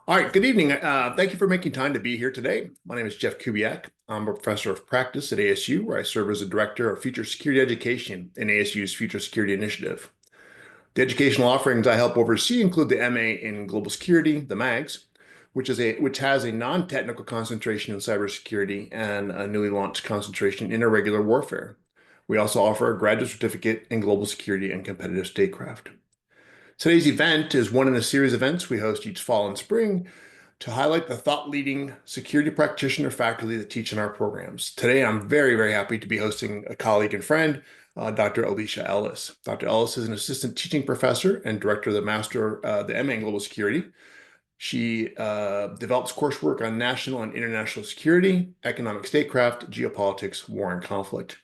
All right, good evening. Thank you for making time to be here today. My name is Jeff Kubiak. I'm a professor of practice at ASU, where I serve as a director of future security education in ASU's Future Security Initiative. The educational offerings I help oversee include the MA in Global Security, the MAGS, which has a non-technical concentration in cybersecurity and a newly launched concentration in irregular warfare. We also offer a graduate certificate in global security and competitive statecraft. Today's event is one in a series of events we host each fall and spring to highlight the thought-leading security practitioner faculty that teach in our programs. Today, I'm very, very happy to be hosting a colleague and friend, Dr. Alicia Ellis. Dr. Ellis is an assistant teaching professor and director of the MA in Global Security. She develops coursework on national and international security, economic statecraft, geopolitics, war, and conflict.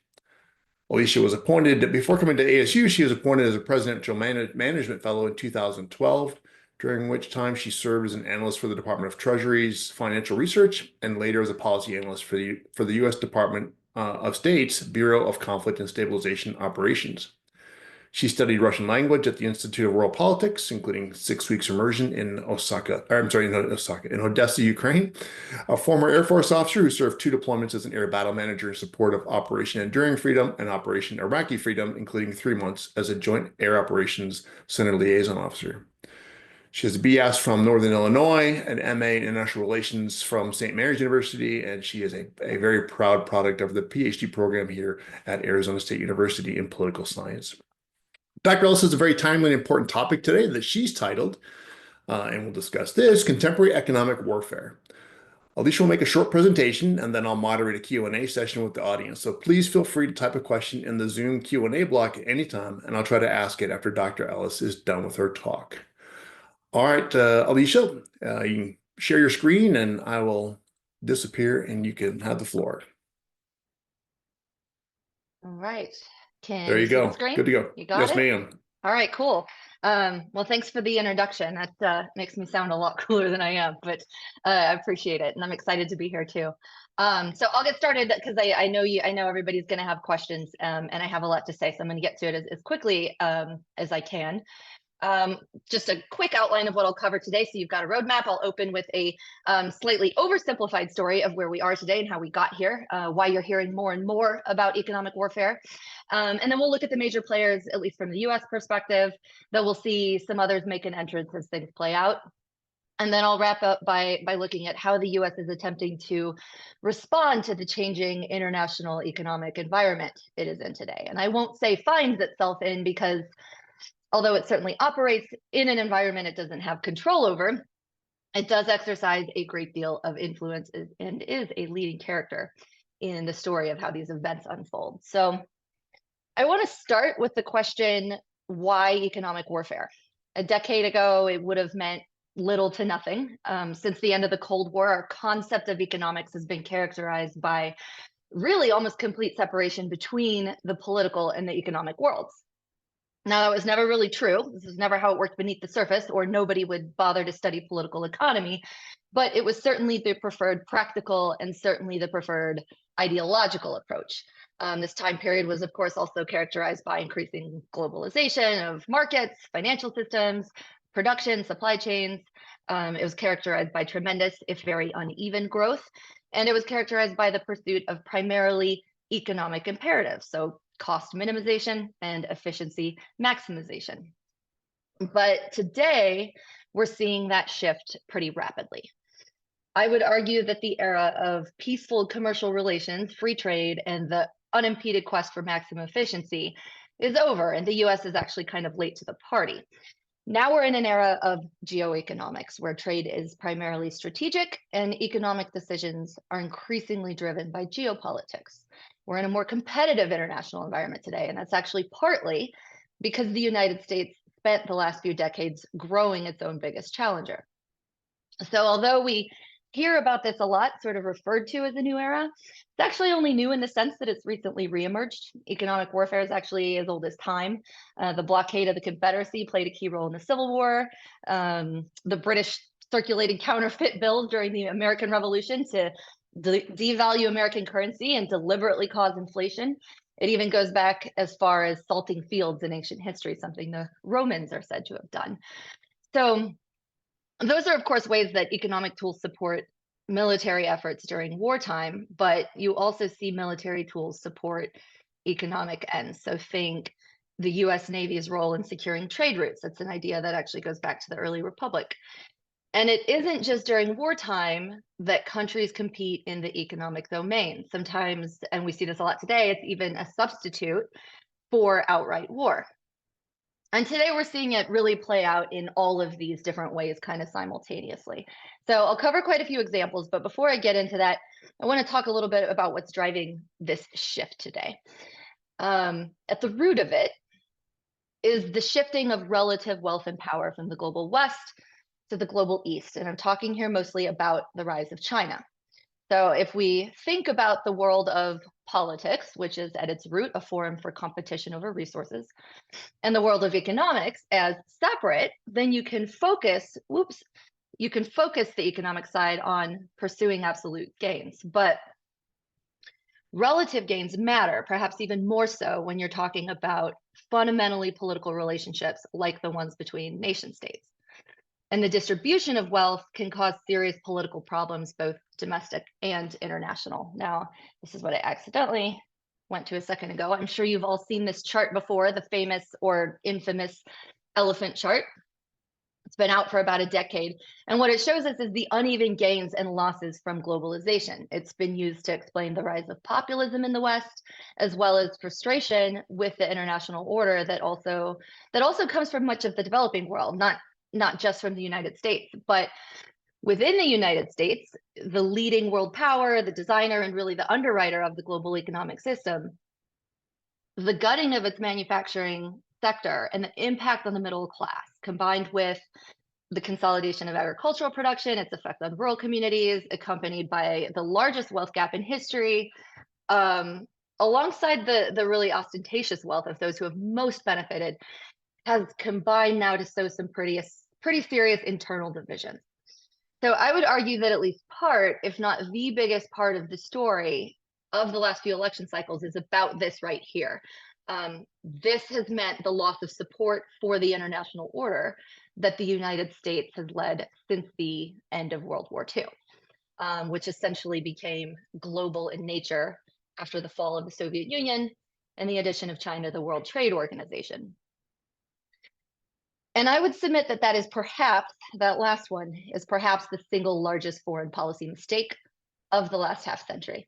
Alicia was appointed, before coming to ASU, she was appointed as a presidential management fellow in 2012, during which time she served as an analyst for the Department of Treasury's Financial Research and later as a policy analyst for the U.S. Department of State's Bureau of Conflict and Stabilization Operations. She studied Russian language at the Institute of World Politics, including 6 weeks immersion in Odessa, Ukraine. A former Air Force officer who served 2 deployments as an air battle manager in support of Operation Enduring Freedom and Operation Iraqi Freedom, including 3 months as a Joint Air Operations Center Liaison Officer. She has a BS from Northern Illinois, an MA in International Relations from St. Mary's University, and she is a very proud product of the PhD program here at Arizona State University in political science. Dr. Ellis has a very timely and important topic today that she's titled, and we'll discuss this, Contemporary Economic Warfare. Alicia will make a short presentation, and then I'll moderate a Q&A session with the audience. So please feel free to type a question in the Zoom Q&A block at any time, and I'll try to ask it after Dr. Ellis is done with her talk. All right, Alicia, you can share your screen, and I will disappear, and you can have the floor. All right. There you go. Good to go. You got yes, it? ma'am. All right, cool. Well, thanks for the introduction. That makes me sound a lot cooler than I am, but I appreciate it, and I'm excited to be here too. So I'll get started because I know everybody's going to have questions, and I have a lot to say, so I'm going to get to it as quickly as I can. Just a quick outline of what I'll cover today. So you've got a roadmap. I'll open with a slightly oversimplified story of where we are today and how we got here, why you're hearing more and more about economic warfare. And then we'll look at the major players, at least from the US perspective, then we'll see some others make an entrance as things play out. And then I'll wrap up by looking at how the US is attempting to respond to the changing international economic environment it is in today. And I won't say finds itself in, because although it certainly operates in an environment it doesn't have control over, it does exercise a great deal of influence and is a leading character in the story of how these events unfold. So I want to start with the question, why economic warfare? A decade ago, it would have meant little to nothing. Since the end of the Cold War, our concept of economics has been characterized by really almost complete separation between the political and the economic worlds. Now, that was never really true. This is never how it worked beneath the surface, or nobody would bother to study political economy, but it was certainly the preferred practical and certainly the preferred ideological approach. This time period was, of course, also characterized by increasing globalization of markets, financial systems, production, supply chains. It was characterized by tremendous, if very uneven growth, and it was characterized by the pursuit of primarily economic imperatives. So cost minimization and efficiency maximization. But today, we're seeing that shift pretty rapidly. I would argue that the era of peaceful commercial relations, free trade, and the unimpeded quest for maximum efficiency is over, and the US is actually kind of late to the party. Now we're in an era of geoeconomics, where trade is primarily strategic and economic decisions are increasingly driven by geopolitics. We're in a more competitive international environment today, and that's actually partly because the United States spent the last few decades growing its own biggest challenger. So although we hear about this a lot, sort of referred to as a new era, it's actually only new in the sense that it's recently reemerged. Economic warfare is actually as old as time. The blockade of the Confederacy played a key role in the Civil War. The British circulated counterfeit bills during the American Revolution to devalue American currency and deliberately cause inflation. It even goes back as far as salting fields in ancient history, something the Romans are said to have done. So Those are, of course, ways that economic tools support military efforts during wartime, but you also see military tools support economic ends. So think the US Navy's role in securing trade routes. That's an idea that actually goes back to the early republic. And it isn't just during wartime that countries compete in the economic domain. Sometimes, and we see this a lot today, it's even a substitute for outright war. And today we're seeing it really play out in all of these different ways kind of simultaneously. So I'll cover quite a few examples, but before I get into that, I want to talk a little bit about what's driving this shift today. At the root of it is the shifting of relative wealth and power from the global West to the global East. And I'm talking here mostly about the rise of China. So if we think about the world of politics, which is at its root a forum for competition over resources, and the world of economics as separate, then you can focus, you can focus the economic side on pursuing absolute gains. But relative gains matter, perhaps even more so when you're talking about fundamentally political relationships like the ones between nation states. And the distribution of wealth can cause serious political problems, both domestic and international. Now, this is what I accidentally went to a second ago. I'm sure you've all seen this chart before, the famous or infamous elephant chart. It's been out for about a decade. And what it shows us is the uneven gains and losses from globalization. It's been used to explain the rise of populism in the West, as well as frustration with the international order that also comes from much of the developing world, not just from the United States, but within the United States, the leading world power, the designer, and really the underwriter of the global economic system, the gutting of its manufacturing sector and the impact on the middle class, combined with the consolidation of agricultural production, its effect on rural communities, accompanied by the largest wealth gap in history, alongside the really ostentatious wealth of those who have most benefited, has combined now to sow some pretty serious internal divisions. So I would argue that at least part, if not the biggest part of the story of the last few election cycles is about this right here. This has meant the loss of support for the international order that the United States has led since the end of World War II, which essentially became global in nature after the fall of the Soviet Union and the addition of China to the World Trade Organization. And I would submit that that last one is perhaps the single largest foreign policy mistake of the last half century.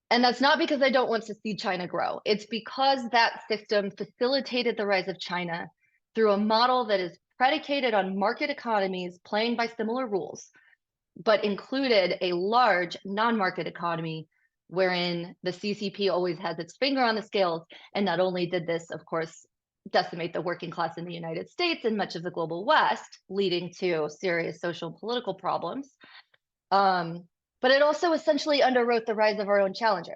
And that's not because I don't want to see China grow. It's because that system facilitated the rise of China through a model that is predicated on market economies playing by similar rules, but included a large non-market economy wherein the CCP always has its finger on the scales. And not only did this, of course, decimate the working class in the United States and much of the global West, leading to serious social and political problems, but it also essentially underwrote the rise of our own challenger.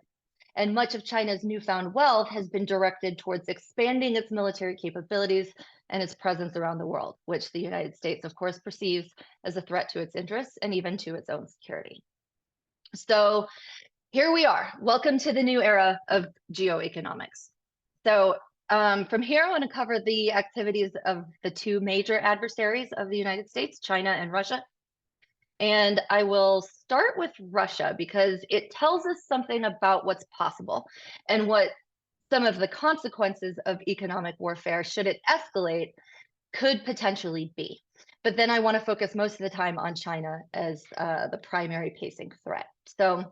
And much of China's newfound wealth has been directed towards expanding its military capabilities and its presence around the world, which the United States, of course, perceives as a threat to its interests and even to its own security. So here we are. Welcome to the new era of geoeconomics. So from here, I want to cover the activities of the two major adversaries of the United States, China and Russia. And I will start with Russia because it tells us something about what's possible and what some of the consequences of economic warfare, should it escalate, could potentially be. But then I want to focus most of the time on China as the primary pacing threat. So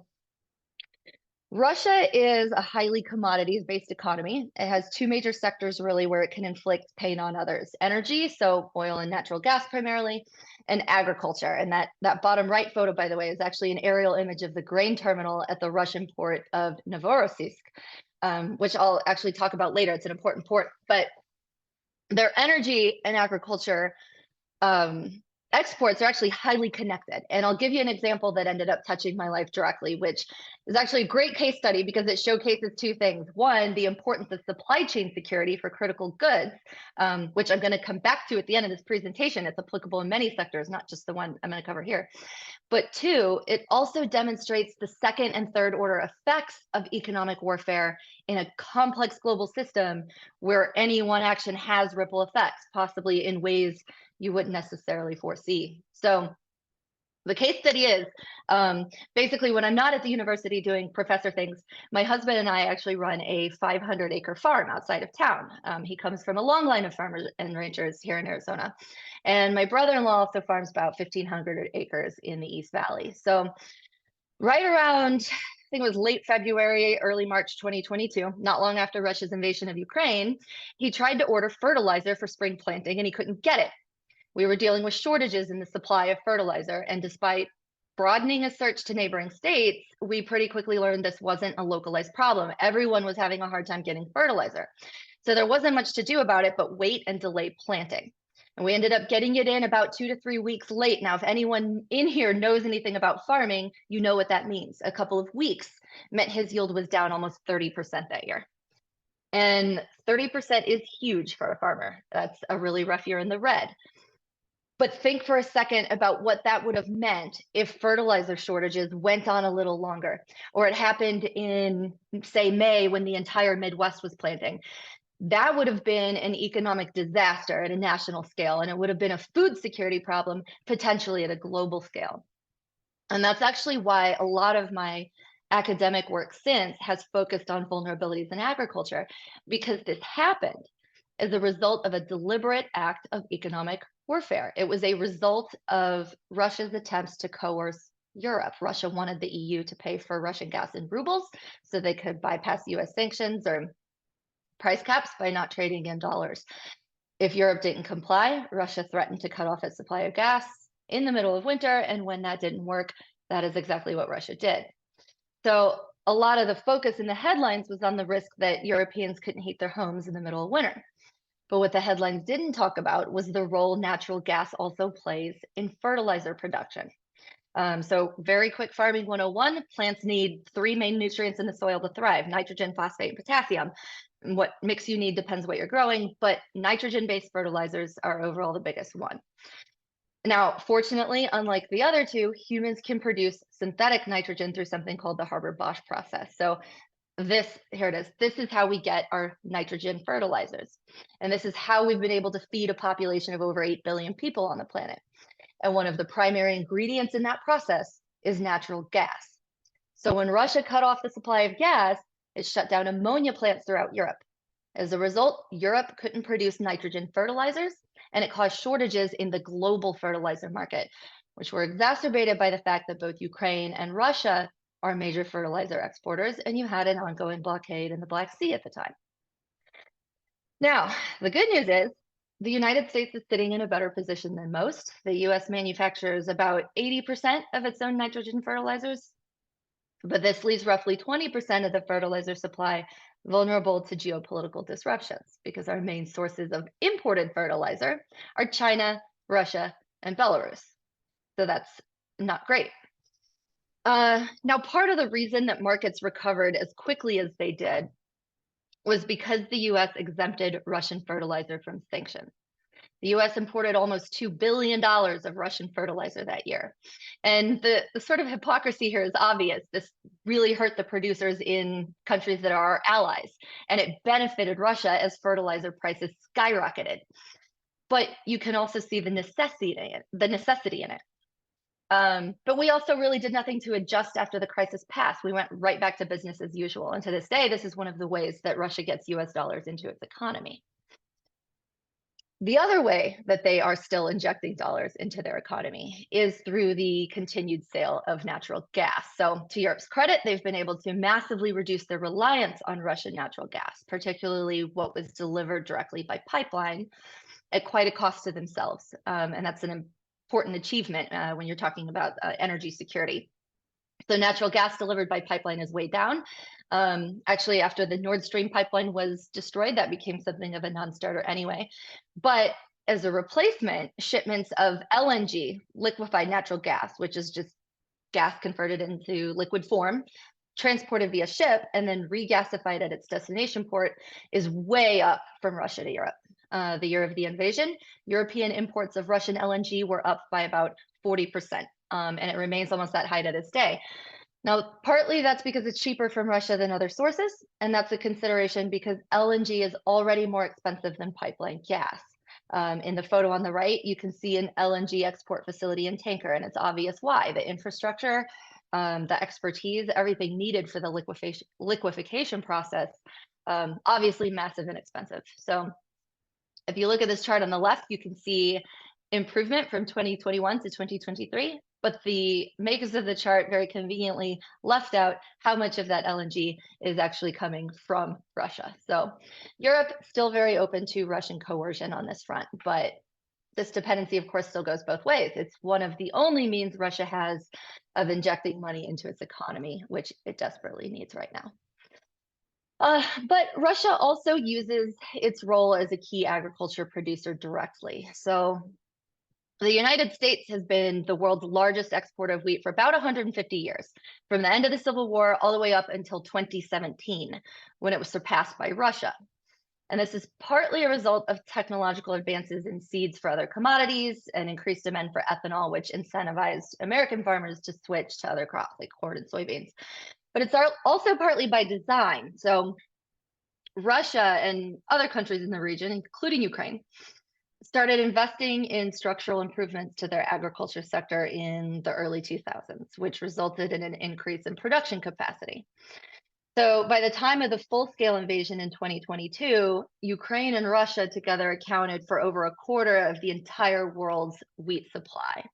Russia is a highly commodities-based economy. It has two major sectors really where it can inflict pain on others: energy, so oil and natural gas primarily, and agriculture. And that bottom right photo, by the way, is actually an aerial image of the grain terminal at the Russian port of Novorossiysk, which I'll actually talk about later. It's an important port, but their energy and agriculture exports are actually highly connected. And I'll give you an example that ended up touching my life directly, which It's actually a great case study because it showcases two things. One, the importance of supply chain security for critical goods, which I'm going to come back to at the end of this presentation. It's applicable in many sectors, not just the one I'm going to cover here. But two, it also demonstrates the second and third order effects of economic warfare in a complex global system where any one action has ripple effects, possibly in ways you wouldn't necessarily foresee. So the case study is basically when I'm not at the university doing professor things, my husband and I actually run a 500-acre farm outside of town. He comes from a long line of farmers and ranchers here in Arizona. And my brother-in-law also farms about 1,500 acres in the East Valley. So right around, I think it was late February, early March 2022, not long after Russia's invasion of Ukraine, he tried to order fertilizer for spring planting and he couldn't get it. We were dealing with shortages in the supply of fertilizer, and despite broadening a search to neighboring states, we pretty quickly learned this wasn't a localized problem. Everyone was having a hard time getting fertilizer. So there wasn't much to do about it, but wait and delay planting. And we ended up getting it in about 2 to 3 weeks late. Now, if anyone in here knows anything about farming, you know what that means. A couple of weeks meant his yield was down almost 30% that year. And 30% is huge for a farmer. That's a really rough year in the red. But think for a second about what that would have meant if fertilizer shortages went on a little longer, or it happened in, say, May when the entire Midwest was planting. That would have been an economic disaster at a national scale, and it would have been a food security problem potentially at a global scale. And that's actually why a lot of my academic work since has focused on vulnerabilities in agriculture, because this happened as a result of a deliberate act of economic warfare. It was a result of Russia's attempts to coerce Europe. Russia wanted the EU to pay for Russian gas in rubles so they could bypass US sanctions or price caps by not trading in dollars. If Europe didn't comply, Russia threatened to cut off its supply of gas in the middle of winter. And when that didn't work, that is exactly what Russia did. So a lot of the focus in the headlines was on the risk that Europeans couldn't heat their homes in the middle of winter. But what the headlines didn't talk about was the role natural gas also plays in fertilizer production. So very quick farming 101, plants need 3 main nutrients in the soil to thrive: nitrogen, phosphate, and potassium. And what mix you need depends what you're growing, but nitrogen-based fertilizers are overall the biggest one. Now, fortunately, unlike the other two, humans can produce synthetic nitrogen through something called the Haber-Bosch process. So here it is. This is how we get our nitrogen fertilizers. And this is how we've been able to feed a population of over 8 billion people on the planet. And one of the primary ingredients in that process is natural gas. So when Russia cut off the supply of gas, it shut down ammonia plants throughout Europe. As a result, Europe couldn't produce nitrogen fertilizers, and it caused shortages in the global fertilizer market, which were exacerbated by the fact that both Ukraine and Russia are major fertilizer exporters, and you had an ongoing blockade in the Black Sea at the time. Now, the good news is the United States is sitting in a better position than most. The US manufactures about 80% of its own nitrogen fertilizers, but this leaves roughly 20% of the fertilizer supply vulnerable to geopolitical disruptions because our main sources of imported fertilizer are China, Russia, and Belarus. So that's not great. Now, part of the reason that markets recovered as quickly as they did was because the US exempted Russian fertilizer from sanctions. The US imported almost $2 billion of Russian fertilizer that year. And the sort of hypocrisy here is obvious. This really hurt the producers in countries that are our allies, and it benefited Russia as fertilizer prices skyrocketed. But you can also see the necessity in it. But we also really did nothing to adjust after the crisis passed. We went right back to business as usual. And to this day, this is one of the ways that Russia gets US dollars into its economy. The other way that they are still injecting dollars into their economy is through the continued sale of natural gas. So to Europe's credit, they've been able to massively reduce their reliance on Russian natural gas, particularly what was delivered directly by pipeline at quite a cost to themselves. And that's an important achievement when you're talking about energy security. So natural gas delivered by pipeline is way down. Actually, after the Nord Stream pipeline was destroyed, that became something of a non-starter anyway. But as a replacement, shipments of LNG, liquefied natural gas, which is just gas converted into liquid form, transported via ship and then regasified at its destination port is way up from Russia to Europe. The year of the invasion, European imports of Russian LNG were up by about 40%, and it remains almost that high to this day. Now, partly that's because it's cheaper from Russia than other sources, and that's a consideration because LNG is already more expensive than pipeline gas. In the photo on the right, you can see an LNG export facility and tanker, and it's obvious why. The infrastructure, the expertise, everything needed for the liquefaction process, obviously massive and expensive. So if you look at this chart on the left, you can see improvement from 2021 to 2023, but the makers of the chart very conveniently left out how much of that LNG is actually coming from Russia. So Europe still very open to Russian coercion on this front, but this dependency, of course, still goes both ways. It's one of the only means Russia has of injecting money into its economy, which it desperately needs right now. But Russia also uses its role as a key agriculture producer directly. So the United States has been the world's largest exporter of wheat for about 150 years, from the end of the Civil War all the way up until 2017, when it was surpassed by Russia. And this is partly a result of technological advances in seeds for other commodities and increased demand for ethanol, which incentivized American farmers to switch to other crops like corn and soybeans. But it's also partly by design. So Russia and other countries in the region, including Ukraine, started investing in structural improvements to their agriculture sector in the early 2000s, which resulted in an increase in production capacity. So by the time of the full-scale invasion in 2022, Ukraine and Russia together accounted for over a quarter of the entire world's wheat supply.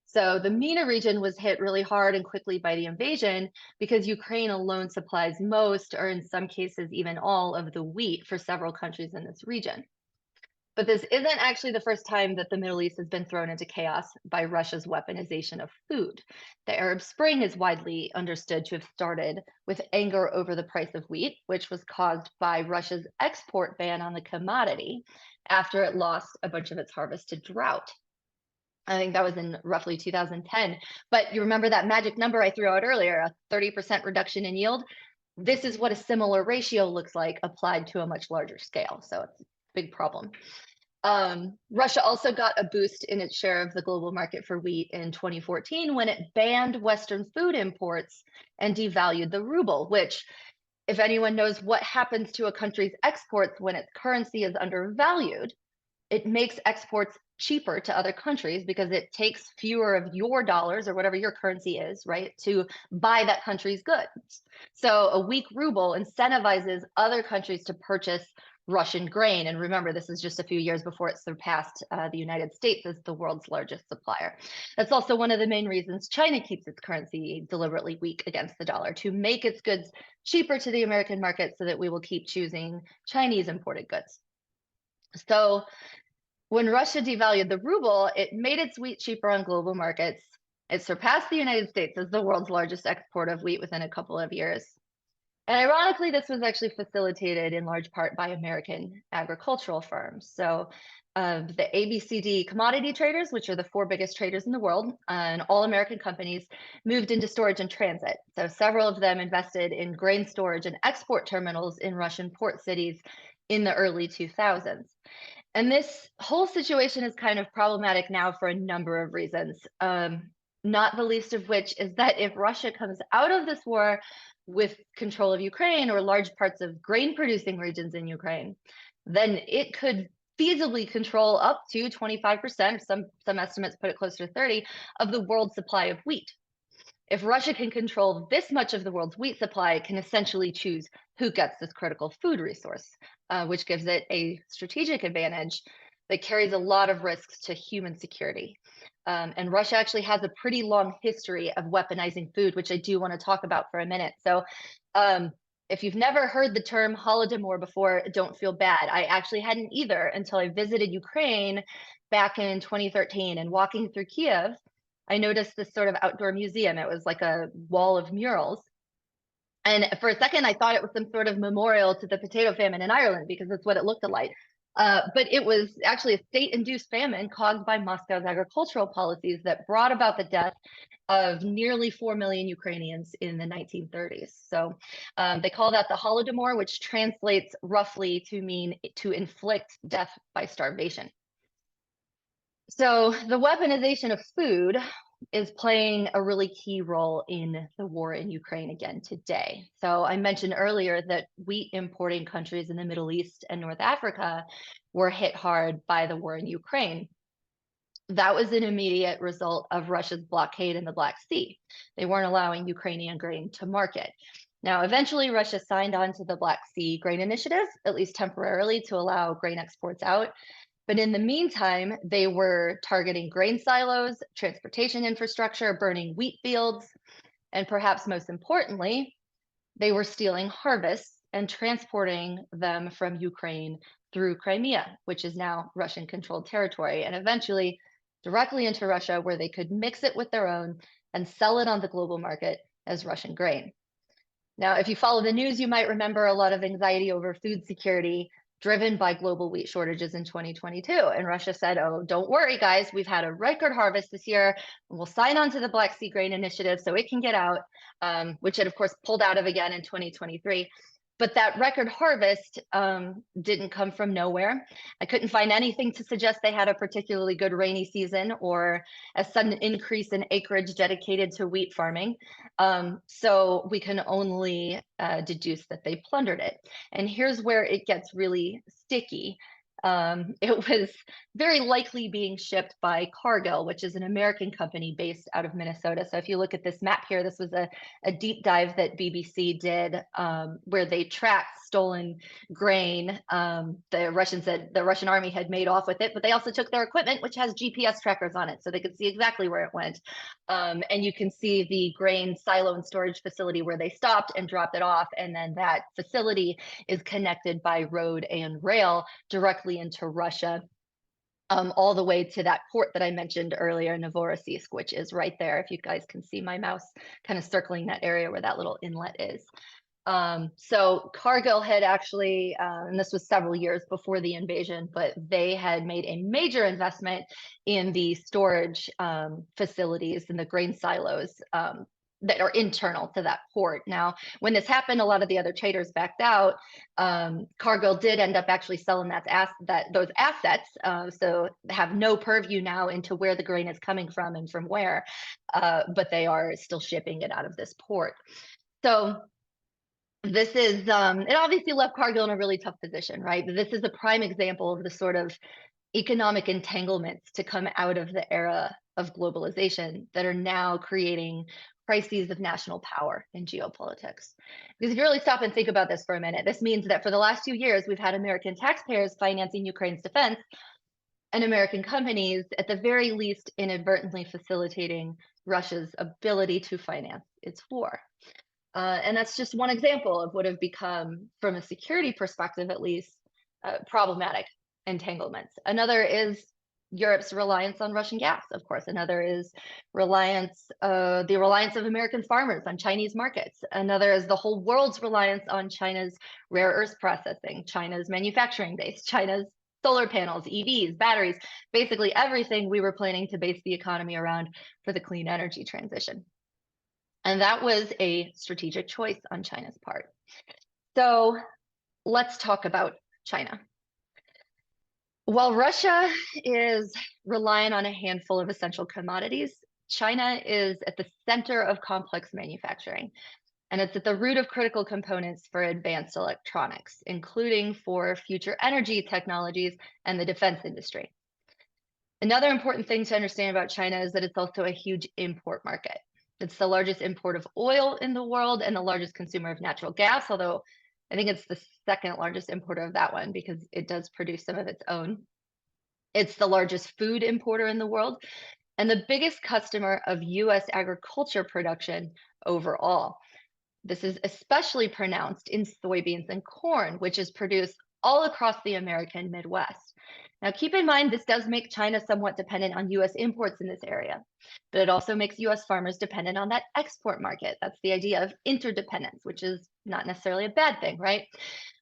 So the MENA region was hit really hard and quickly by the invasion because Ukraine alone supplies most, or in some cases even all, of the wheat for several countries in this region. But this isn't actually the first time that the Middle East has been thrown into chaos by Russia's weaponization of food. The Arab Spring is widely understood to have started with anger over the price of wheat, which was caused by Russia's export ban on the commodity after it lost a bunch of its harvest to drought. I think that was in roughly 2010. But you remember that magic number I threw out earlier, a 30% reduction in yield? This is what a similar ratio looks like applied to a much larger scale. So it's a big problem. Russia also got a boost in its share of the global market for wheat in 2014 when it banned Western food imports and devalued the ruble, which, if anyone knows what happens to a country's exports when its currency is undervalued, it makes exports cheaper to other countries because it takes fewer of your dollars or whatever your currency is, right, to buy that country's goods. So a weak ruble incentivizes other countries to purchase Russian grain. And remember, this is just a few years before it surpassed the United States as the world's largest supplier. That's also one of the main reasons China keeps its currency deliberately weak against the dollar, to make its goods cheaper to the American market so that we will keep choosing Chinese imported goods. So when Russia devalued the ruble, it made its wheat cheaper on global markets. It surpassed the United States as the world's largest exporter of wheat within a couple of years. And ironically, this was actually facilitated in large part by American agricultural firms. So the ABCD commodity traders, which are the 4 biggest traders in the world, and all American companies moved into storage and transit. So several of them invested in grain storage and export terminals in Russian port cities in the early 2000s. And this whole situation is kind of problematic now for a number of reasons, not the least of which is that if Russia comes out of this war with control of Ukraine or large parts of grain-producing regions in Ukraine, then it could feasibly control up to 25%, some estimates put it closer to 30%, of the world's supply of wheat. If Russia can control this much of the world's wheat supply, it can essentially choose who gets this critical food resource, which gives it a strategic advantage that carries a lot of risks to human security. And Russia actually has a pretty long history of weaponizing food, which I do want to talk about for a minute. So if you've never heard the term Holodomor before, don't feel bad. I actually hadn't either until I visited Ukraine back in 2013, and walking through Kiev, I noticed this sort of outdoor museum. It was like a wall of murals. And for a second, I thought it was some sort of memorial to the potato famine in Ireland, because that's what it looked like. But it was actually a state-induced famine caused by Moscow's agricultural policies that brought about the death of nearly 4 million Ukrainians in the 1930s. So they call that the Holodomor, which translates roughly to mean to inflict death by starvation. So the weaponization of food is playing a really key role in the war in Ukraine again today. So I mentioned earlier that wheat importing countries in the Middle East and North Africa were hit hard by the war in Ukraine. That was an immediate result of Russia's blockade in the Black Sea. They weren't allowing Ukrainian grain to market. Now, eventually, Russia signed on to the Black Sea Grain Initiative, at least temporarily, to allow grain exports out. But in the meantime, they were targeting grain silos, transportation infrastructure, burning wheat fields, and perhaps most importantly, they were stealing harvests and transporting them from Ukraine through Crimea, which is now Russian controlled territory, and eventually directly into Russia, where they could mix it with their own and sell it on the global market as Russian grain. Now, if you follow the news, you might remember a lot of anxiety over food security driven by global wheat shortages in 2022. And Russia said, oh, don't worry, guys, we've had a record harvest this year. We'll sign on to the Black Sea Grain Initiative so it can get out, which it, of course, pulled out of again in 2023. But that record harvest didn't come from nowhere. I couldn't find anything to suggest they had a particularly good rainy season or a sudden increase in acreage dedicated to wheat farming. So we can only deduce that they plundered it. And here's where it gets really sticky. It was very likely being shipped by Cargill, which is an American company based out of Minnesota. So if you look at this map here, this was a deep dive that BBC did where they tracked stolen grain. The Russians said the Russian army had made off with it, but they also took their equipment, which has GPS trackers on it, so they could see exactly where it went. And you can see the grain silo and storage facility where they stopped and dropped it off. And then that facility is connected by road and rail directly into Russia, all the way to that port that I mentioned earlier, Novorossiysk, which is right there. If you guys can see my mouse kind of circling that area where that little inlet is. So Cargill had actually, and this was several years before the invasion, but they had made a major investment in the storage facilities and the grain silos that are internal to that port. Now, when this happened, a lot of the other traders backed out. Cargill did end up actually selling those assets, so have no purview now into where the grain is coming from and from where, but they are still shipping it out of this port. So this is, it obviously left Cargill in a really tough position, right? This is a prime example of the sort of economic entanglements to come out of the era of globalization that are now creating crises of national power in geopolitics. Because if you really stop and think about this for a minute, this means that for the last few years, we've had American taxpayers financing Ukraine's defense and American companies, at the very least, inadvertently facilitating Russia's ability to finance its war. And that's just one example of what have become, from a security perspective at least, problematic entanglements. Another is Europe's reliance on Russian gas, of course. Another is the reliance of American farmers on Chinese markets. Another is the whole world's reliance on China's rare earth processing, China's manufacturing base, China's solar panels, EVs, batteries, basically everything we were planning to base the economy around for the clean energy transition. And that was a strategic choice on China's part. So let's talk about China. While Russia is relying on a handful of essential commodities, China is at the center of complex manufacturing, and it's at the root of critical components for advanced electronics, including for future energy technologies and the defense industry. Another important thing to understand about China is that it's also a huge import market. It's the largest import of oil in the world and the largest consumer of natural gas, although I think it's the second largest importer of that one because it does produce some of its own. It's the largest food importer in the world and the biggest customer of US agriculture production overall. This is especially pronounced in soybeans and corn, which is produced all across the American Midwest. Now, keep in mind, this does make China somewhat dependent on US imports in this area, but it also makes US farmers dependent on that export market. That's the idea of interdependence, which is not necessarily a bad thing, right?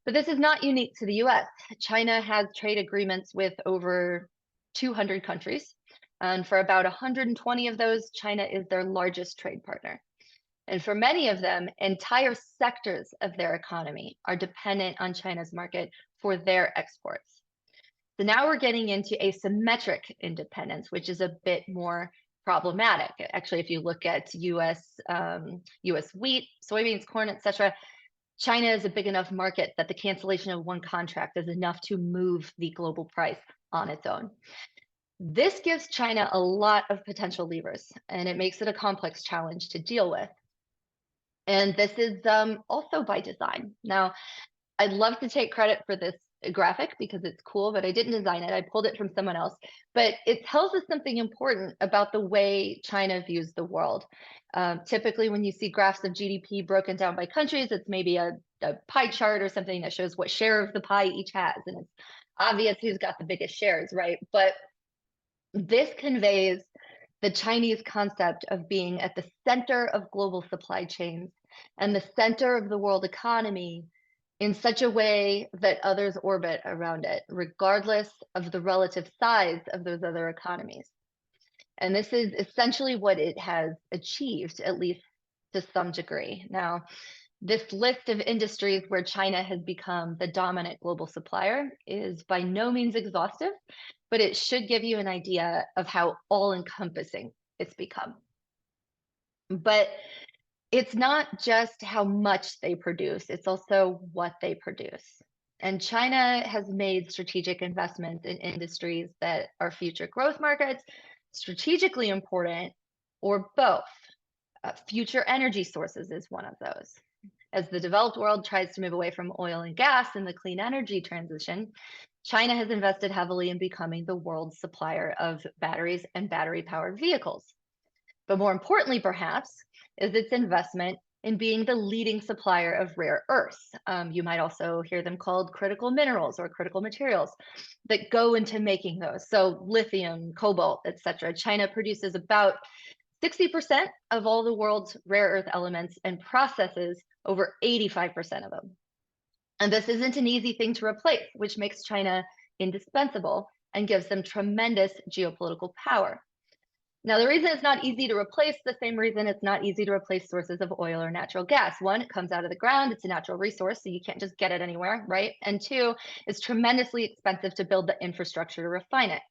But this is not unique to the US. China has trade agreements with over 200 countries, And for about 120 of those, China is their largest trade partner. And for many of them, entire sectors of their economy are dependent on China's market for their exports. So now we're getting into asymmetric independence, which is a bit more problematic. Actually, if you look at US wheat, soybeans, corn, etc., China is a big enough market that the cancellation of one contract is enough to move the global price on its own. This gives China a lot of potential levers, and it makes it a complex challenge to deal with. And this is also by design. Now, I'd love to take credit for this graphic because it's cool, but I didn't design it. I pulled it from someone else. But it tells us something important about the way China views the world. Typically, when you see graphs of GDP broken down by countries, it's maybe a pie chart or something that shows what share of the pie each has. And it's obvious who's got the biggest shares, right? But this conveys the Chinese concept of being at the center of global supply chains and the center of the world economy in such a way that others orbit around it, regardless of the relative size of those other economies. And this is essentially what it has achieved, at least to some degree. Now, this list of industries where China has become the dominant global supplier is by no means exhaustive, but it should give you an idea of how all-encompassing it's become. But it's not just how much they produce, it's also what they produce. And China has made strategic investments in industries that are future growth markets, strategically important, or both. Future energy sources is one of those. As the developed world tries to move away from oil and gas in the clean energy transition, China has invested heavily in becoming the world's supplier of batteries and battery-powered vehicles. But more importantly, perhaps, is its investment in being the leading supplier of rare earths. You might also hear them called critical minerals or critical materials that go into making those. So lithium, cobalt, etc. China produces about 60% of all the world's rare earth elements and processes over 85% of them. And this isn't an easy thing to replace, which makes China indispensable and gives them tremendous geopolitical power. Now, the reason it's not easy to replace, the same reason it's not easy to replace sources of oil or natural gas. One, it comes out of the ground, it's a natural resource, so you can't just get it anywhere, right? And two, it's tremendously expensive to build the infrastructure to refine it.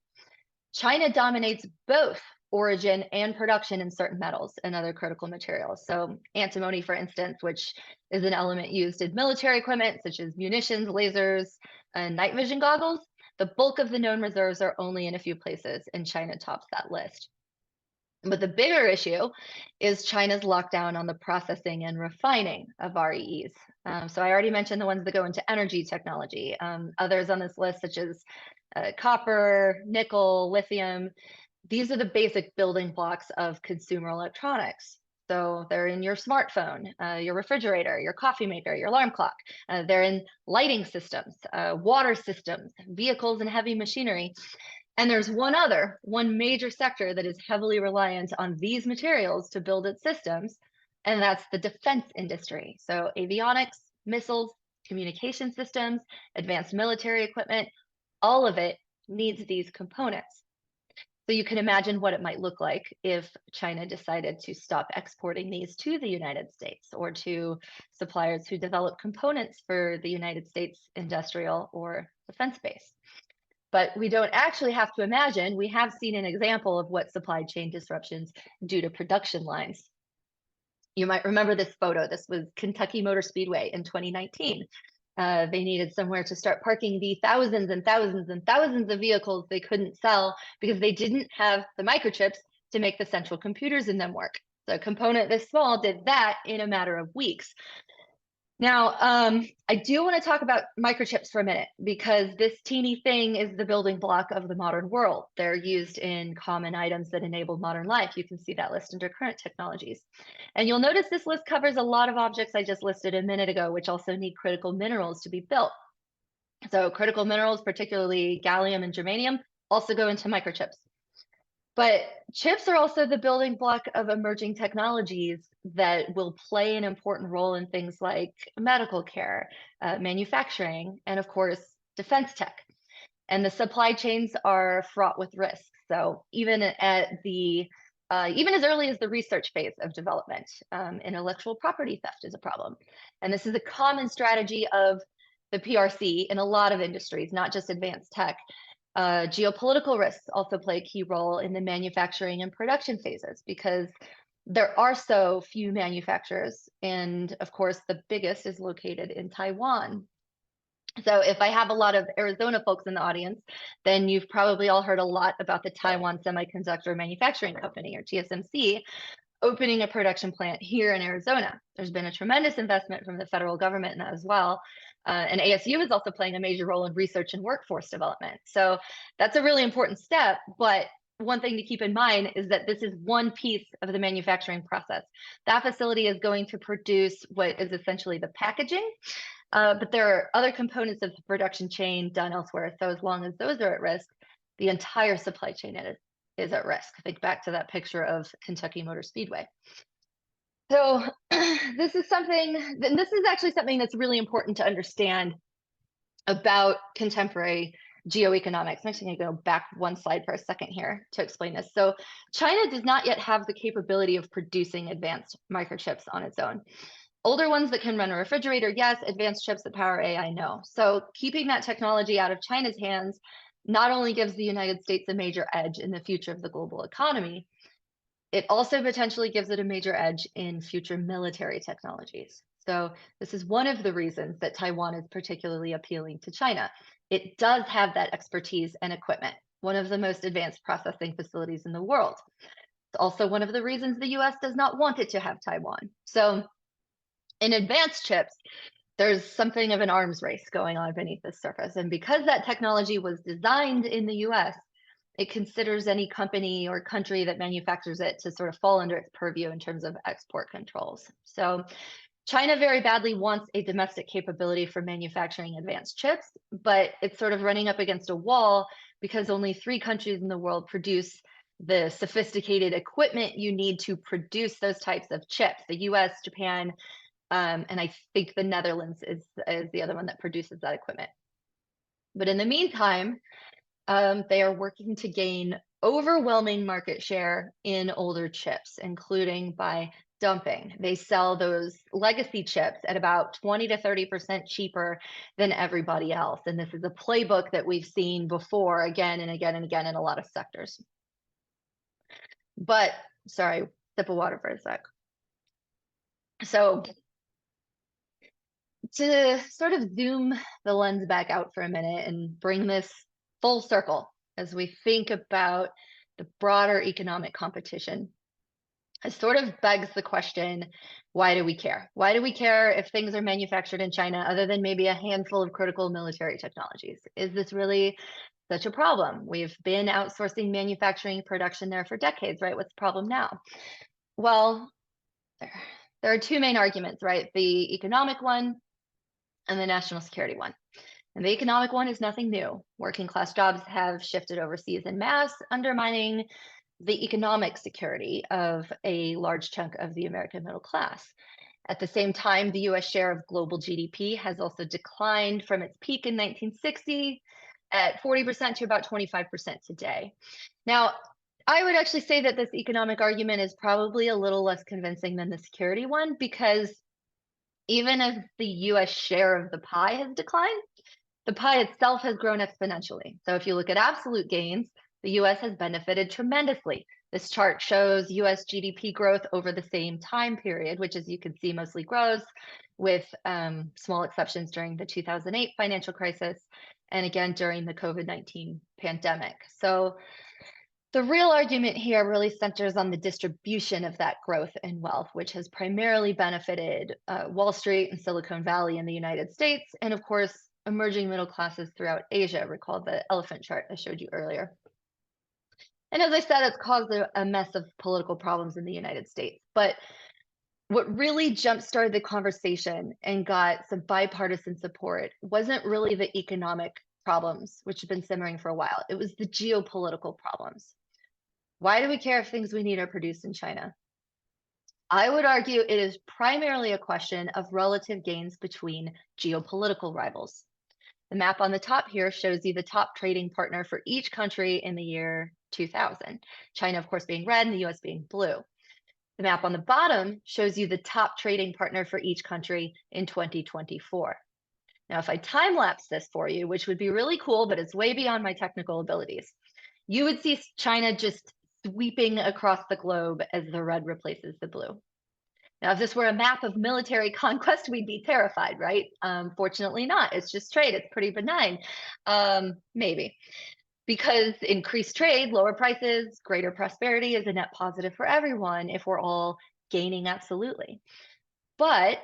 China dominates both origin and production in certain metals and other critical materials. So antimony, for instance, which is an element used in military equipment, such as munitions, lasers, and night vision goggles, the bulk of the known reserves are only in a few places, and China tops that list. But the bigger issue is China's lockdown on the processing and refining of REEs. So I already mentioned the ones that go into energy technology. Others on this list, such as copper, nickel, lithium, these are the basic building blocks of consumer electronics. So they're in your smartphone, your refrigerator, your coffee maker, your alarm clock. They're in lighting systems, water systems, vehicles, and heavy machinery. And there's one major sector that is heavily reliant on these materials to build its systems, and that's the defense industry. So avionics, missiles, communication systems, advanced military equipment, all of it needs these components. So you can imagine what it might look like if China decided to stop exporting these to the United States or to suppliers who develop components for the United States industrial or defense base. But we don't actually have to imagine. We have seen an example of what supply chain disruptions do to production lines. You might remember this photo. This was Kentucky Motor Speedway in 2019. They needed somewhere to start parking the thousands and thousands and thousands of vehicles they couldn't sell because they didn't have the microchips to make the central computers in them work. So a component this small did that in a matter of weeks. Now, I do want to talk about microchips for a minute because this teeny thing is the building block of the modern world. They're used in common items that enable modern life. You can see that list under current technologies. And you'll notice this list covers a lot of objects I just listed a minute ago, which also need critical minerals to be built. So critical minerals, particularly gallium and germanium, also go into microchips. But chips are also the building block of emerging technologies that will play an important role in things like medical care, manufacturing, and of course, defense tech. And the supply chains are fraught with risks. So even even as early as the research phase of development, intellectual property theft is a problem. And this is a common strategy of the PRC in a lot of industries, not just advanced tech. Geopolitical risks also play a key role in the manufacturing and production phases because there are so few manufacturers. And of course, the biggest is located in Taiwan. So if I have a lot of Arizona folks in the audience, then you've probably all heard a lot about the Taiwan Semiconductor Manufacturing Company, or TSMC, opening a production plant here in Arizona. There's been a tremendous investment from the federal government in that as well. And ASU is also playing a major role in research and workforce development. So that's a really important step. But one thing to keep in mind is that this is one piece of the manufacturing process. That facility is going to produce what is essentially the packaging. But there are other components of the production chain done elsewhere. So as long as those are at risk, the entire supply chain is at risk. Think back to that picture of Kentucky Motor Speedway. So this is actually something that's really important to understand about contemporary geoeconomics. I'm actually going to go back one slide for a second here to explain this. So China does not yet have the capability of producing advanced microchips on its own. Older ones that can run a refrigerator, yes. Advanced chips that power AI, no. So keeping that technology out of China's hands not only gives the United States a major edge in the future of the global economy, it also potentially gives it a major edge in future military technologies. So this is one of the reasons that Taiwan is particularly appealing to China. It does have that expertise and equipment, one of the most advanced processing facilities in the world. It's also one of the reasons the US does not want it to have Taiwan. So in advanced chips, there's something of an arms race going on beneath the surface. And because that technology was designed in the US, it considers any company or country that manufactures it to sort of fall under its purview in terms of export controls. So China very badly wants a domestic capability for manufacturing advanced chips, but it's sort of running up against a wall because only 3 countries in the world produce the sophisticated equipment you need to produce those types of chips: the US, Japan, and I think the Netherlands is the other one that produces that equipment. But in the meantime, they are working to gain overwhelming market share in older chips, including by dumping. They sell those legacy chips at about 20 to 30% cheaper than everybody else. And this is a playbook that we've seen before again and again and again in a lot of sectors. But, sorry, sip of water for a sec. So to sort of zoom the lens back out for a minute and bring this full circle as we think about the broader economic competition, it sort of begs the question, why do we care? Why do we care if things are manufactured in China other than maybe a handful of critical military technologies? Is this really such a problem? We've been outsourcing manufacturing production there for decades, right? What's the problem now? Well, there are 2 main arguments, right? The economic one and the national security one. And the economic one is nothing new. Working class jobs have shifted overseas en masse, undermining the economic security of a large chunk of the American middle class. At the same time, the US share of global GDP has also declined from its peak in 1960 at 40% to about 25% today. Now, I would actually say that this economic argument is probably a little less convincing than the security one, because even as the US share of the pie has declined, the pie itself has grown exponentially. So if you look at absolute gains, the US has benefited tremendously. This chart shows US GDP growth over the same time period, which, as you can see, mostly grows, with small exceptions during the 2008 financial crisis and again during the COVID-19 pandemic. So the real argument here really centers on the distribution of that growth and wealth, which has primarily benefited Wall Street and Silicon Valley in the United States, and of course, emerging middle classes throughout Asia. Recall the elephant chart I showed you earlier. And as I said, it's caused a mess of political problems in the United States. But what really jump-started the conversation and got some bipartisan support wasn't really the economic problems, which have been simmering for a while. It was the geopolitical problems. Why do we care if things we need are produced in China? I would argue it is primarily a question of relative gains between geopolitical rivals. The map on the top here shows you the top trading partner for each country in the year 2000. China, of course, being red and the US being blue. The map on the bottom shows you the top trading partner for each country in 2024. Now, if I time lapse this for you, which would be really cool, but it's way beyond my technical abilities, you would see China just sweeping across the globe as the red replaces the blue. Now, if this were a map of military conquest, we'd be terrified, right? Fortunately not. It's just trade. It's pretty benign. Maybe. Because increased trade, lower prices, greater prosperity is a net positive for everyone if we're all gaining absolutely. But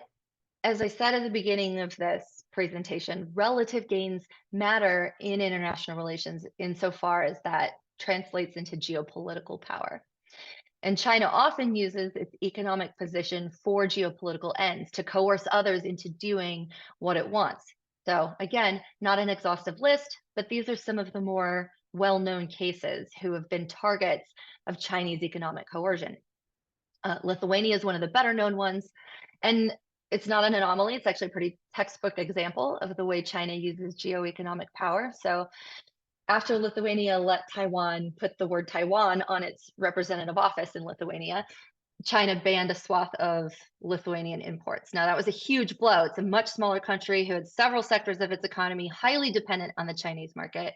as I said at the beginning of this presentation, relative gains matter in international relations insofar as that translates into geopolitical power. And China often uses its economic position for geopolitical ends to coerce others into doing what it wants. So again, not an exhaustive list, but these are some of the more well-known cases who have been targets of Chinese economic coercion. Lithuania is one of the better known ones. And it's not an anomaly. It's actually a pretty textbook example of the way China uses geoeconomic power. So after Lithuania let Taiwan put the word Taiwan on its representative office in Lithuania, China banned a swath of Lithuanian imports. Now, that was a huge blow. It's a much smaller country who had several sectors of its economy highly dependent on the Chinese market.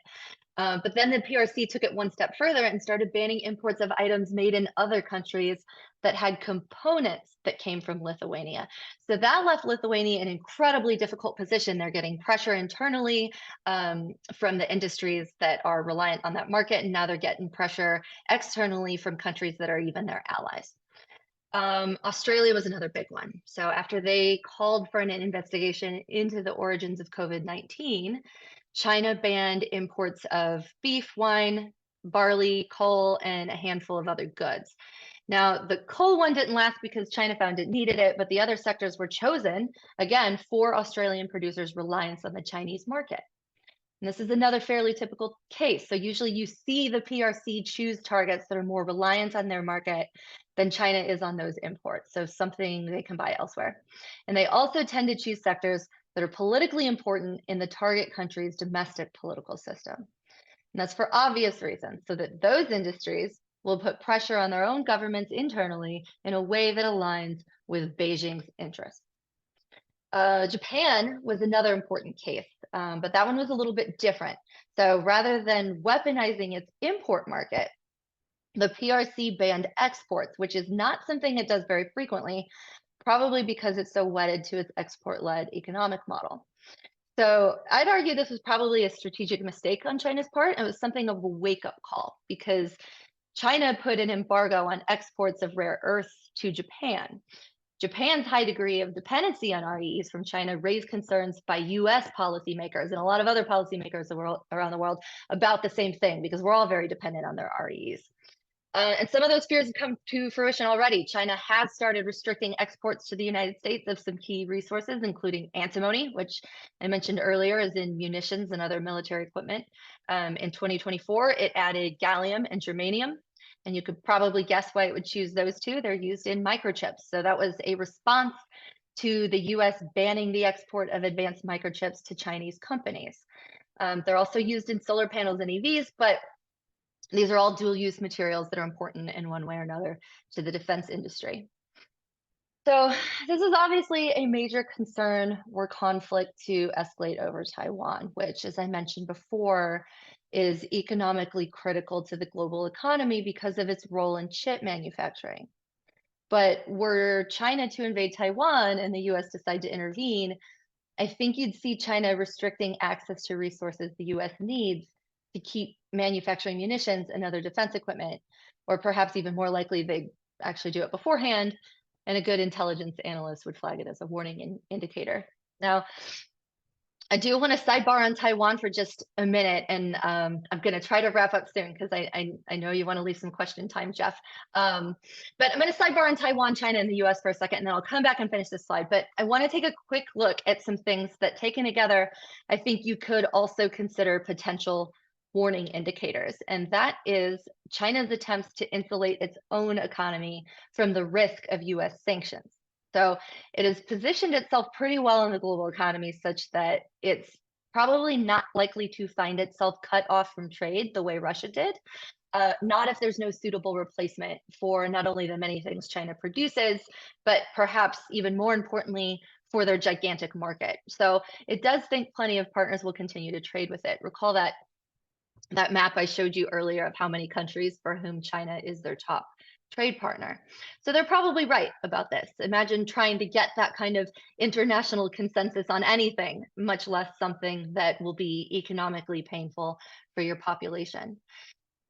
But then the PRC took it one step further and started banning imports of items made in other countries that had components that came from Lithuania. So that left Lithuania in an incredibly difficult position. They're getting pressure internally from the industries that are reliant on that market, and now they're getting pressure externally from countries that are even their allies. Australia was another big one. So after they called for an investigation into the origins of COVID-19, China banned imports of beef, wine, barley, coal, and a handful of other goods. Now, the coal one didn't last because China found it needed it, but the other sectors were chosen, again, for Australian producers' reliance on the Chinese market. And this is another fairly typical case. So usually you see the PRC choose targets that are more reliant on their market than China is on those imports. So something they can buy elsewhere. And they also tend to choose sectors that are politically important in the target country's domestic political system. And that's for obvious reasons, so that those industries will put pressure on their own governments internally in a way that aligns with Beijing's interests. Japan was another important case, but that one was a little bit different. So rather than weaponizing its import market, the PRC banned exports, which is not something it does very frequently, probably because it's so wedded to its export-led economic model. So I'd argue this was probably a strategic mistake on China's part. It was something of a wake-up call because China put an embargo on exports of rare earths to Japan. Japan's high degree of dependency on REEs from China raised concerns by US policymakers and a lot of other policymakers around the world about the same thing, because we're all very dependent on their REEs. And some of those fears have come to fruition already. China has started restricting exports to the United States of some key resources, including antimony, which I mentioned earlier is in munitions and other military equipment. In 2024, it added gallium and germanium. And you could probably guess why it would choose those two. They're used in microchips. So that was a response to the US banning the export of advanced microchips to Chinese companies. They're also used in solar panels and EVs, but these are all dual use materials that are important in one way or another to the defense industry. So this is obviously a major concern were conflict to escalate over Taiwan, which, as I mentioned before, is economically critical to the global economy because of its role in chip manufacturing. But were China to invade Taiwan and the US decide to intervene, I think you'd see China restricting access to resources the US needs to keep manufacturing munitions and other defense equipment, or perhaps even more likely, they'd actually do it beforehand, and a good intelligence analyst would flag it as a warning indicator. Now, I do want to sidebar on Taiwan for just a minute, and I'm going to try to wrap up soon because I know you want to leave some question time, Jeff. But I'm going to sidebar on Taiwan, China, and the US for a second, and then I'll come back and finish this slide. But I want to take a quick look at some things that, taken together, I think you could also consider potential warning indicators, and that is China's attempts to insulate its own economy from the risk of US sanctions. So it has positioned itself pretty well in the global economy such that it's probably not likely to find itself cut off from trade the way Russia did. Not if there's no suitable replacement for not only the many things China produces, but perhaps even more importantly, for their gigantic market. So it does think plenty of partners will continue to trade with it. Recall that map I showed you earlier of how many countries for whom China is their top trade partner. So they're probably right about this. Imagine trying to get that kind of international consensus on anything, much less something that will be economically painful for your population.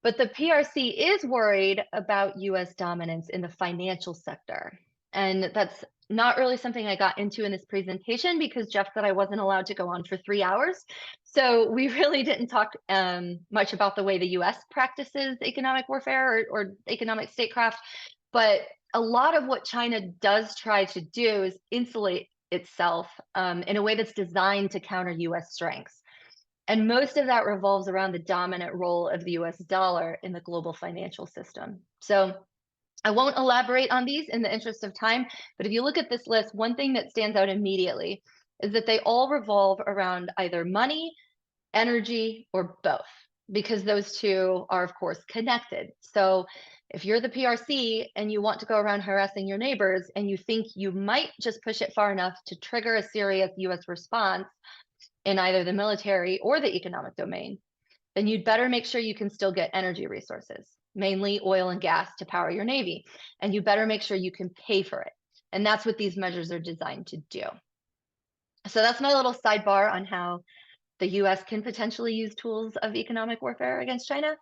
But the PRC is worried about US dominance in the financial sector. And that's not really something I got into in this presentation because Jeff said I wasn't allowed to go on for 3 hours. So we really didn't talk much about the way the US practices economic warfare or economic statecraft. But a lot of what China does try to do is insulate itself in a way that's designed to counter US strengths. And most of that revolves around the dominant role of the US dollar in the global financial system. So I won't elaborate on these in the interest of time, but if you look at this list, one thing that stands out immediately is that they all revolve around either money, energy, or both, because those two are, of course, connected. So if you're the PRC and you want to go around harassing your neighbors and you think you might just push it far enough to trigger a serious US response, in either the military or the economic domain, then you'd better make sure you can still get energy resources, mainly oil and gas to power your Navy. And you better make sure you can pay for it. And that's what these measures are designed to do. So that's my little sidebar on how the US can potentially use tools of economic warfare against China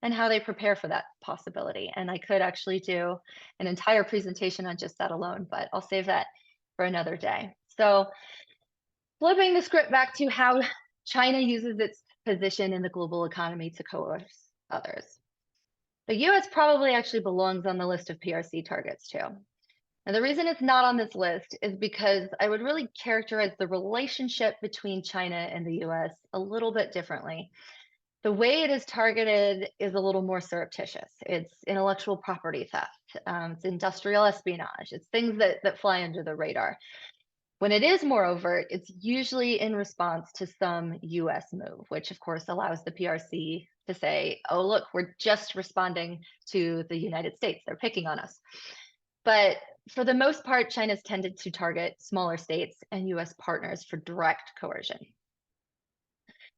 and how they prepare for that possibility. And I could actually do an entire presentation on just that alone, but I'll save that for another day. So flipping the script back to how China uses its position in the global economy to coerce others. The US probably actually belongs on the list of PRC targets too. And the reason it's not on this list is because I would really characterize the relationship between China and the US a little bit differently. The way it is targeted is a little more surreptitious. It's intellectual property theft, it's industrial espionage, it's things that fly under the radar. When it is more overt, it's usually in response to some US move, which of course allows the PRC to say, oh, look, we're just responding to the United States. They're picking on us. But for the most part, China's tended to target smaller states and US partners for direct coercion.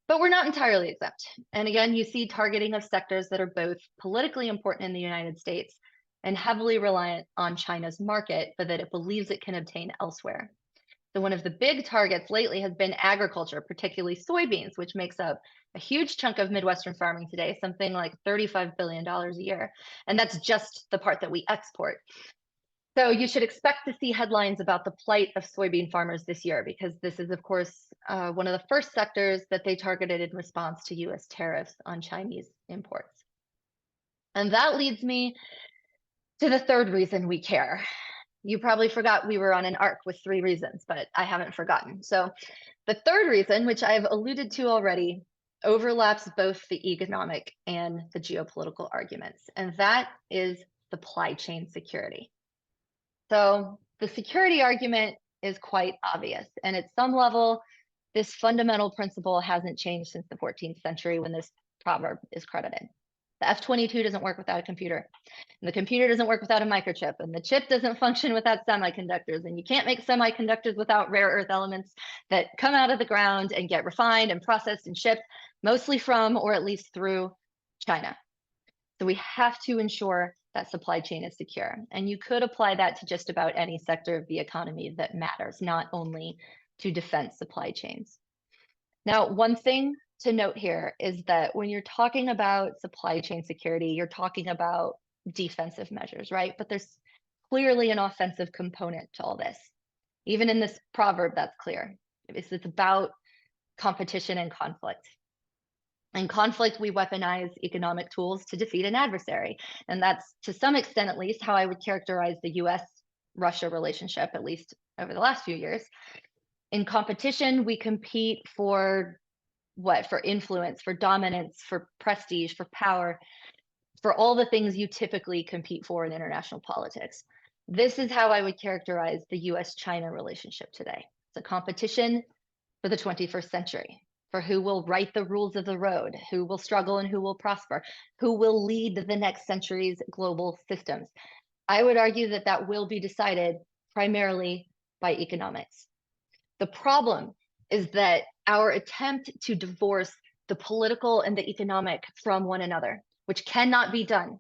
But we're not entirely exempt. And again, you see targeting of sectors that are both politically important in the United States and heavily reliant on China's market, but that it believes it can obtain elsewhere. So one of the big targets lately has been agriculture, particularly soybeans, which makes up a huge chunk of Midwestern farming today, something like $35 billion a year. And that's just the part that we export. So you should expect to see headlines about the plight of soybean farmers this year, because this is, of course, one of the first sectors that they targeted in response to US tariffs on Chinese imports. And that leads me to the third reason we care. You probably forgot we were on an arc with 3 reasons, but I haven't forgotten. So the third reason, which I've alluded to already, overlaps both the economic and the geopolitical arguments, and that is supply chain security. So the security argument is quite obvious, and at some level, this fundamental principle hasn't changed since the 14th century when this proverb is credited. The F-22 doesn't work without a computer, and the computer doesn't work without a microchip, and the chip doesn't function without semiconductors, and you can't make semiconductors without rare earth elements that come out of the ground and get refined and processed and shipped, mostly from or at least through China. So we have to ensure that supply chain is secure. And you could apply that to just about any sector of the economy that matters, not only to defense supply chains. Now, one thing to note here is that when you're talking about supply chain security, you're talking about defensive measures, right? But there's clearly an offensive component to all this. Even in this proverb, that's clear. It's about competition and conflict. In conflict, we weaponize economic tools to defeat an adversary. And that's, to some extent at least, how I would characterize the US-Russia relationship, at least over the last few years. In competition, we compete for what? For influence, for dominance, for prestige, for power, for all the things you typically compete for in international politics. This is how I would characterize the US-China relationship today. It's a competition for the 21st century. for who will write the rules of the road, who will struggle and who will prosper, who will lead the next century's global systems. I would argue that that will be decided primarily by economics. The problem is that our attempt to divorce the political and the economic from one another, which cannot be done,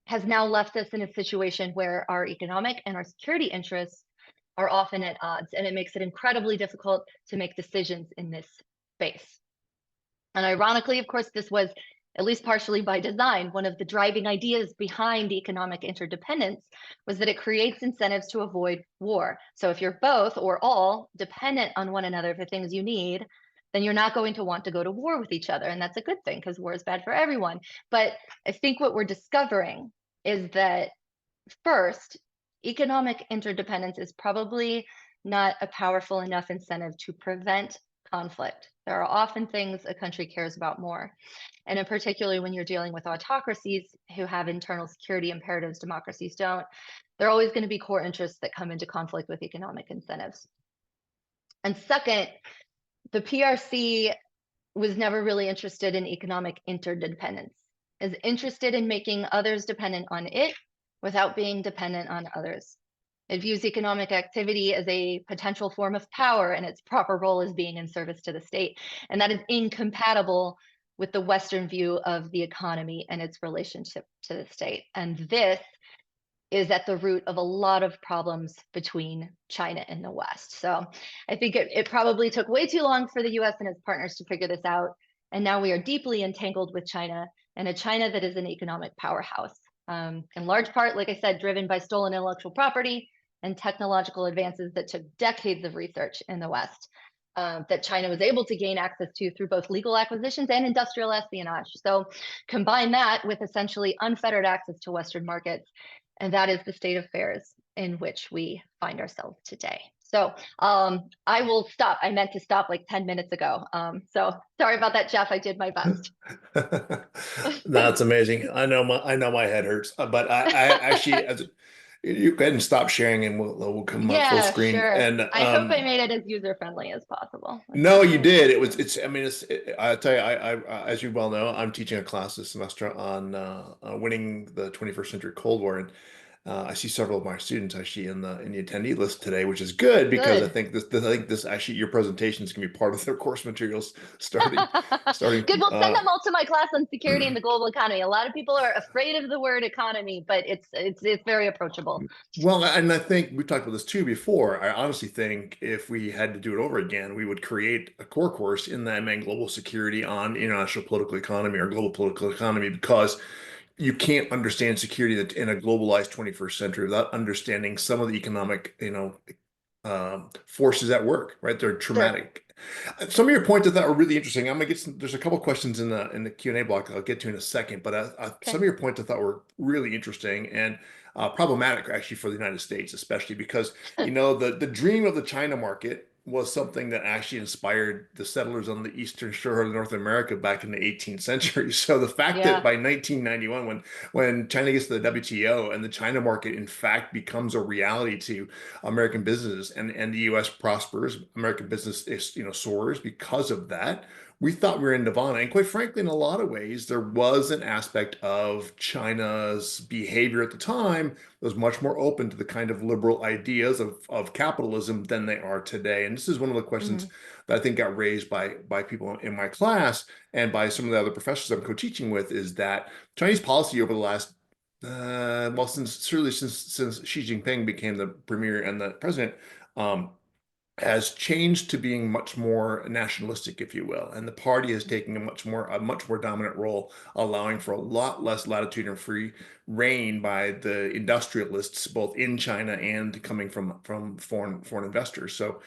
has now left us in a situation where our economic and our security interests are often at odds, and it makes it incredibly difficult to make decisions in this space. And ironically, of course, this was, at least partially by design, one of the driving ideas behind economic interdependence was that it creates incentives to avoid war. So if you're both or all dependent on one another for things you need, then you're not going to want to go to war with each other. And that's a good thing because war is bad for everyone. But I think what we're discovering is that first, economic interdependence is probably not a powerful enough incentive to prevent conflict. There are often things a country cares about more. And in particularly when you're dealing with autocracies who have internal security imperatives democracies don't, there are always going to be core interests that come into conflict with economic incentives. And second, the PRC was never really interested in economic interdependence, is interested in making others dependent on it without being dependent on others. It views economic activity as a potential form of power, and its proper role is being in service to the state. And that is incompatible with the Western view of the economy and its relationship to the state. And this is at the root of a lot of problems between China and the West. So I think it probably took way too long for the US and its partners to figure this out. And now we are deeply entangled with China, and a China that is an economic powerhouse. In large part, like I said, driven by stolen intellectual property and technological advances that took decades of research in the West, that China was able to gain access to through both legal acquisitions and industrial espionage. So combine that with essentially unfettered access to Western markets, and that is the state of affairs in which we find ourselves today. So I will stop. I meant to stop like 10 minutes ago. So sorry about that, Jeff. I did my best. That's amazing. I know my head hurts, but I actually, you go ahead and stop sharing, and we'll come up full Yeah, screen. sure. And I hope I made it as user-friendly as possible. no, you did. It's. I mean, I tell you, as you well know, I'm teaching a class this semester on winning the 21st century Cold War, and I see several of my students actually in the attendee list today, which is good because I Good. think this actually your presentation is going to be part of their course materials starting. Good. We'll send them all to my class on security and the global economy. A lot of people are afraid of the word economy, but it's very approachable. Well, and I think we talked about this too before. I honestly think if we had to do it over again, we would create a core course in that main global security on international political economy or global political economy, because you can't understand security in a globalized 21st century without understanding some of the economic, forces at work, right? They're Sure. traumatic. Some of your points I thought were really interesting. I'm gonna get there's a couple questions in the Q&A block I'll get to in a second, but some Okay. of your points I thought were really interesting and problematic actually for the United States, especially because, the dream of the China market was something that actually inspired the settlers on the eastern shore of North America back in the 18th century. So the fact that Yeah. by 1991, when China gets to the WTO and the China market in fact becomes a reality to American business, and the US prospers, American business is, soars because of that. We thought we were in nirvana. And quite frankly, in a lot of ways, there was an aspect of China's behavior at the time that was much more open to the kind of liberal ideas of capitalism than they are today. And this is one of the questions Hmm. that I think got raised by people in my class and by some of the other professors I'm co-teaching with, is that Chinese policy over the last well, since Xi Jinping became the premier and the president, um, has changed to being much more nationalistic, if you will, and the party is taking a much more dominant role, allowing for a lot less latitude and free reign by the industrialists, both in China and coming from foreign investors. So,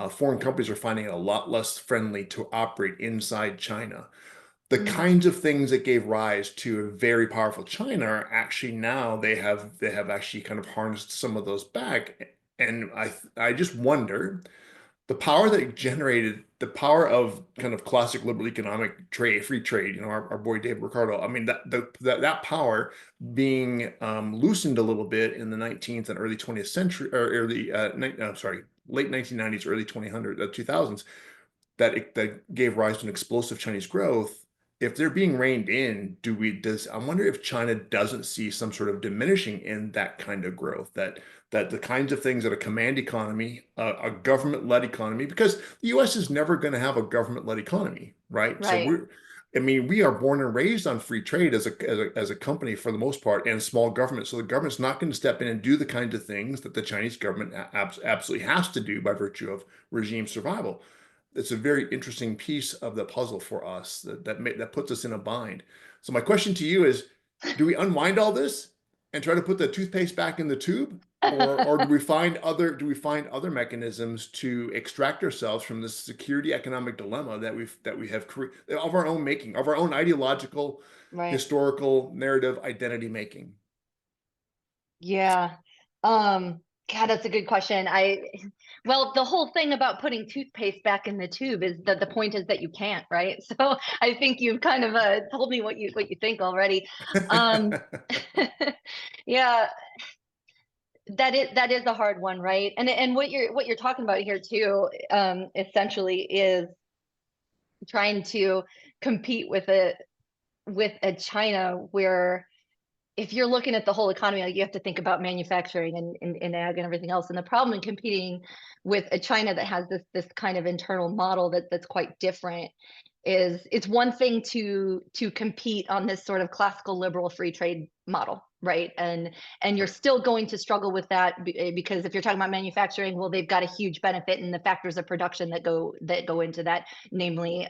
foreign companies are finding it a lot less friendly to operate inside China. The Hmm. kinds of things that gave rise to a very powerful China are actually now they have actually kind of harnessed some of those back. And I just wonder the power that it generated, the power of kind of classic liberal economic trade, free trade, our boy David Ricardo. I mean, that power being loosened a little bit in the 19th and early 20th century, or early, sorry, late 1990s, early 2000s. that gave rise to an explosive Chinese growth, if they're being reined in, I wonder if China doesn't see some sort of diminishing in that kind of growth, that the kinds of things that a command economy, a government-led economy, because the US is never going to have a government-led economy, right? So Right. I mean, we are born and raised on free trade as a company for the most part, and small government. So the government's not going to step in and do the kinds of things that the Chinese government absolutely has to do by virtue of regime survival. It's a very interesting piece of the puzzle for us that puts us in a bind. So my question to you is, do we unwind all this and try to put the toothpaste back in the tube? Or do we find other mechanisms to extract ourselves from this security economic dilemma that we have created of our own making, of our own ideological, Right. historical, narrative, identity making? Yeah. God, that's a good question. Well, the whole thing about putting toothpaste back in the tube is that the point is that you can't, right? So I think you've kind of told me what you think already. Um, yeah, that is a hard one, right? And what you're talking about here too, essentially is trying to compete with a China where if you're looking at the whole economy, like you have to think about manufacturing and ag and everything else. And the problem in competing with a China that has this kind of internal model that's quite different is it's one thing to compete on this sort of classical liberal free trade model, right? And you're Right. still going to struggle with that because if you're talking about manufacturing, well, they've got a huge benefit in the factors of production that go into that, namely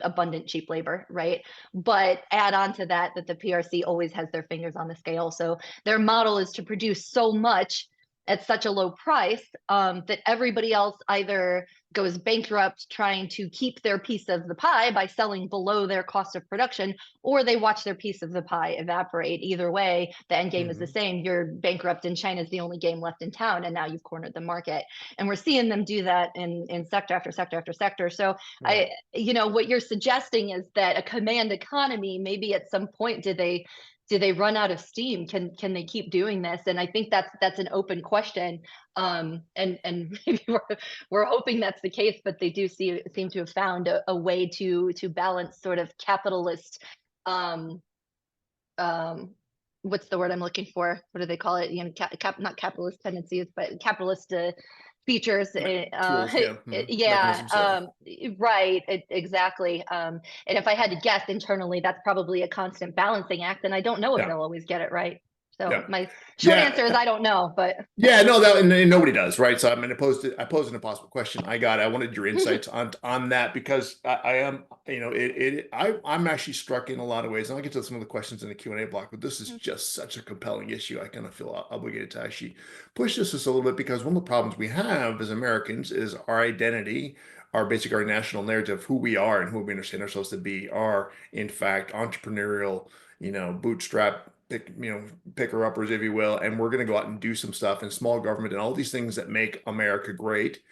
abundant cheap labor, right? But add on to that the PRC always has their fingers on the scale. So their model is to produce so much at such a low price that everybody else either goes bankrupt trying to keep their piece of the pie by selling below their cost of production, or they watch their piece of the pie evaporate. Either way, the end game is the Mhm. same. You're bankrupt and China's the only game left in town, and now you've cornered the market. And we're seeing them do that in sector after sector after sector. So Right. what you're suggesting is that a command economy, maybe at some point, do they run out of steam? Can they keep doing this? And I think that's an open question. And maybe we're hoping that's the case, but they do seem to have found a way to balance sort of capitalist um um what's the word I'm looking for? What do they call it? Not capitalist tendencies, but capitalist features. Tools, yeah, Yeah, mechanisms, yeah. right, exactly. And if I had to guess internally, that's probably a constant balancing act, and I don't know if Yeah, they'll always get it right. So yeah, my short answer is yeah. I don't know, but Yeah, no, and nobody does, right? So I mean, I posed an impossible question. I wanted your insights on that because I am, I'm actually struck in a lot of ways, and I'll get to some of the questions in the Q&A block, but this is just such a compelling issue. I kind of feel obligated to actually push this just a little bit because one of the problems we have as Americans is our identity, our national narrative, who we are and who we understand ourselves to be, are in fact entrepreneurial, bootstrap picker uppers, if you will, and we're going to go out and do some stuff. And small government and all these things that make America great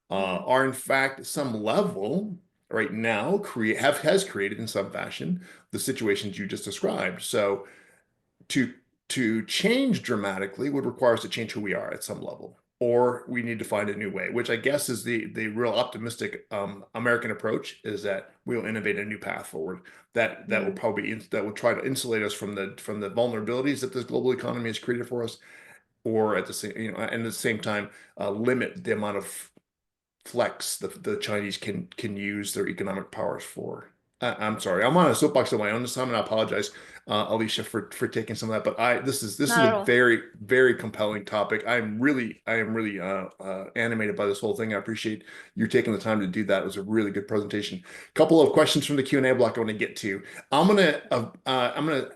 Mhm. are in fact at some level right now has created in some fashion the situations you just described. So to to change dramatically would require us to change who we are at some level, or we need to find a new way, which I guess is the real optimistic American approach, is that we'll innovate a new path forward that will Mhm. probably that will try to insulate us from the vulnerabilities that this global economy has created for us, or at the same and at the same time limit the amount of flex the Chinese can use their economic powers for. I'm sorry, I'm on a soapbox of my own this time, and I apologize, Alicia, for taking some of that. But this is Not a at all. very very compelling topic. I am really animated by this whole thing. I appreciate you taking the time to do that. It was a really good presentation. A couple of questions from the Q&A block I want to get to. I'm gonna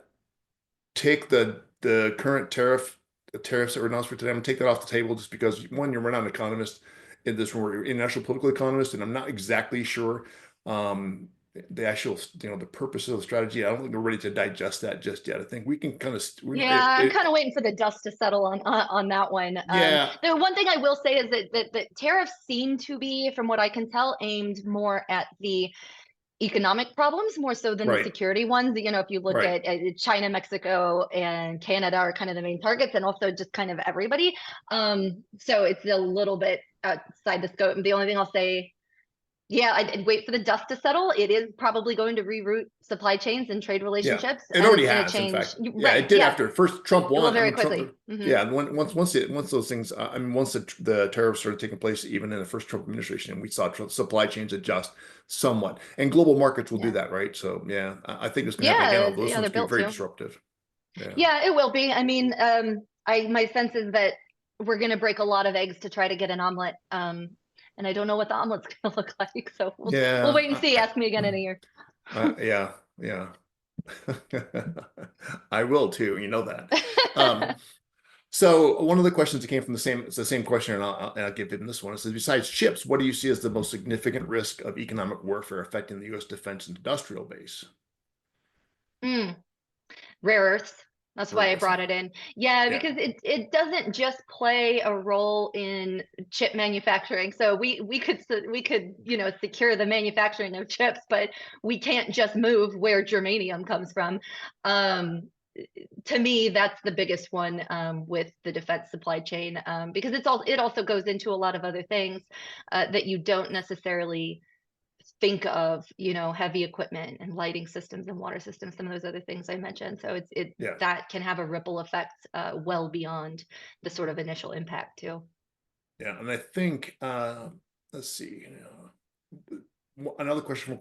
take the current tariffs that were announced for today. I'm gonna take that off the table just because one, we're not an economist in this room, we're international political economist, and I'm not exactly sure the actual the purpose of the strategy. I don't think we're ready to digest that just yet. I think we can kind of Yeah, I'm kind of waiting for the dust to settle on that one. yeah, The one thing I will say is that tariffs seem to be, from what I can tell, aimed more at the economic problems more so than the right, security ones. If you look right. at China, Mexico, and Canada are kind of the main targets, and also just kind of everybody. So it's a little bit outside the scope. The only thing I'll say Yeah, I'd wait for the dust to settle. It is probably going to reroute supply chains and trade Yeah, relationships, it and already it's going to has, in change. fact. Yeah, Right. it did Yeah. after first Trump It will won. I very mean, Trump, quickly. Hmm. yeah, once those things, I mean, once the tariffs started taking place, even in the first Trump administration, we saw supply chains adjust somewhat, and global markets will do Yeah. that, right? So, yeah, I think it's going to happen again, Yeah. although this Yeah. one's They're going to be built very to. disruptive. Yeah. Yeah, it will be. I mean, my sense is that we're going to break a lot of eggs to try to get an omelet. And I don't know what the omelet's going to look like. So we'll Yeah. wait and see. Ask me again in a year. Yeah. Yeah. I will too. You know that. Um, So one of the questions that came from it's the same question, and I'll give him this one. It says, besides chips, what do you see as the most significant risk of economic warfare affecting the U.S. defense and industrial base? Mm. Rare earths. That's why I Rare. brought it in. Yeah, Yeah. because it doesn't just play a role in chip manufacturing. So we could secure the manufacturing of chips, but we can't just move where germanium comes from. Um, to me, that's the biggest one with the defense supply chain because it also goes into a lot of other things that you don't necessarily think of, heavy equipment and lighting systems and water systems, some of those other things I mentioned. So Yeah. that can have a ripple effect well beyond the sort of initial impact too. Yeah. And I think, let's see, another question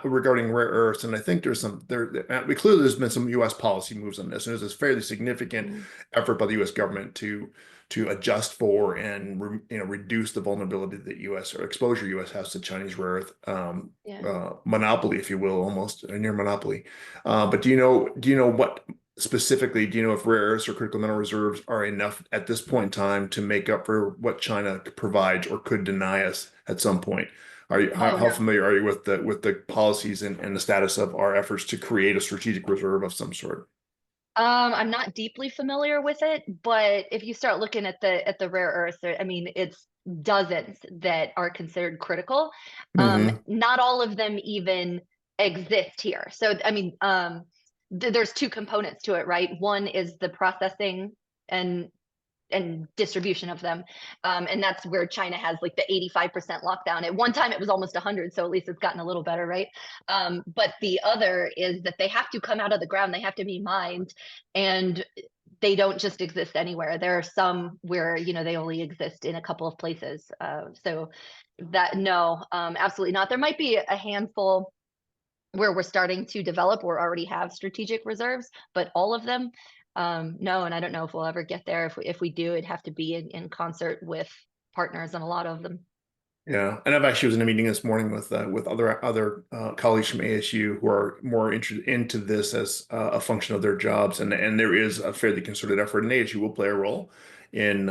regarding rare earths, and I think we clearly there's been some U.S. policy moves on this, and there's this fairly significant Mhm. effort by the U.S. government to adjust for and reduce the vulnerability that U.S. or exposure U.S. has to Chinese rare earth Yeah. monopoly, if you will, almost a near monopoly. But do you know what specifically? Do you know if rare earths or critical mineral reserves are enough at this point in time to make up for what China provides or could deny us at some point? Oh How no. familiar are you with the policies and the status of our efforts to create a strategic reserve of some sort? I'm not deeply familiar with it, but if you start looking at the rare earths, I mean, it's dozens that are considered critical. Hmm. Not all of them even exist here. So, I mean, there's two components to it, right? One is the processing and distribution of them. And that's where China has like the 85% lockdown. At one time, it was almost 100. So at least it's gotten a little better, right? But the other is that they have to come out of the ground, they have to be mined. And they don't just exist anywhere. There are some where, they only exist in a couple of places. So that, no, absolutely not. There might be a handful where we're starting to develop or already have strategic reserves, but all of them, no. And I don't know if we'll ever get there. If we do, it'd have to be in concert with partners and a lot of them. Yeah, and I've actually was in a meeting this morning with other colleagues from ASU who are more interested into this as a function of their jobs, and there is a fairly concerted effort, and ASU will play a role in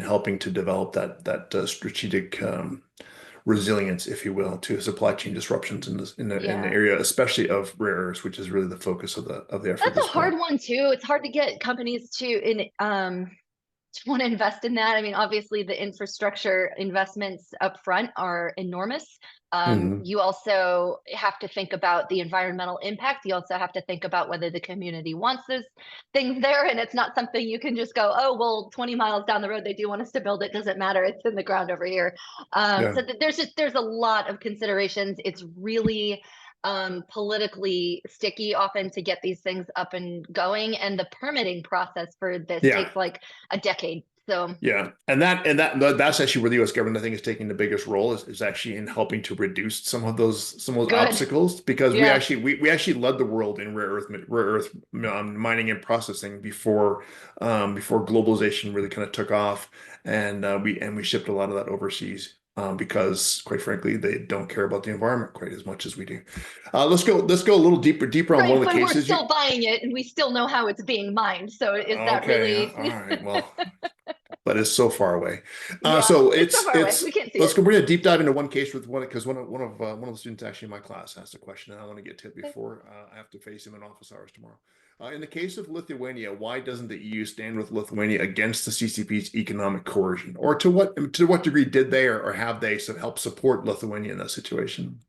helping to develop that strategic resilience, if you will, to supply chain disruptions in the Yeah. area, especially of rare earths, which is really the focus of the effort at That's a this hard point. one too. It's hard to get companies to want to invest in that. I mean, obviously the infrastructure investments up front are enormous. Hmm. You also have to think about the environmental impact. You also have to think about whether the community wants those things there. And it's not something you can just go, oh, well, 20 miles down the road, they do want us to build it. Doesn't matter. It's in the ground over here. Yeah. So there's a lot of considerations. It's really politically sticky often to get these things up and going. And the permitting process for this Yeah. takes like a decade. So Yeah, that's actually where the U.S. government, I think, is taking the biggest role is actually in helping to reduce some of those good. obstacles, because Yeah. we actually led the world in rare earth mining and processing before globalization really kind of took off, and we shipped a lot of that overseas. Because quite frankly, they don't care about the environment quite as much as we do. Let's go a little deeper on one Right. of the But we're cases. still buying it and we still know how it's being mined. So is that Okay, really? all right. Well, but it's so far away. Yeah. So It's so far away. We can't see let's it. go bring a deep dive into one case with one, because one of the students actually in my class asked a question, and I want to get to it Okay. before I have to face him in office hours tomorrow. In the case of Lithuania, why doesn't the EU stand with Lithuania against the CCP's economic coercion, or to what degree did they or have they help support Lithuania in that situation?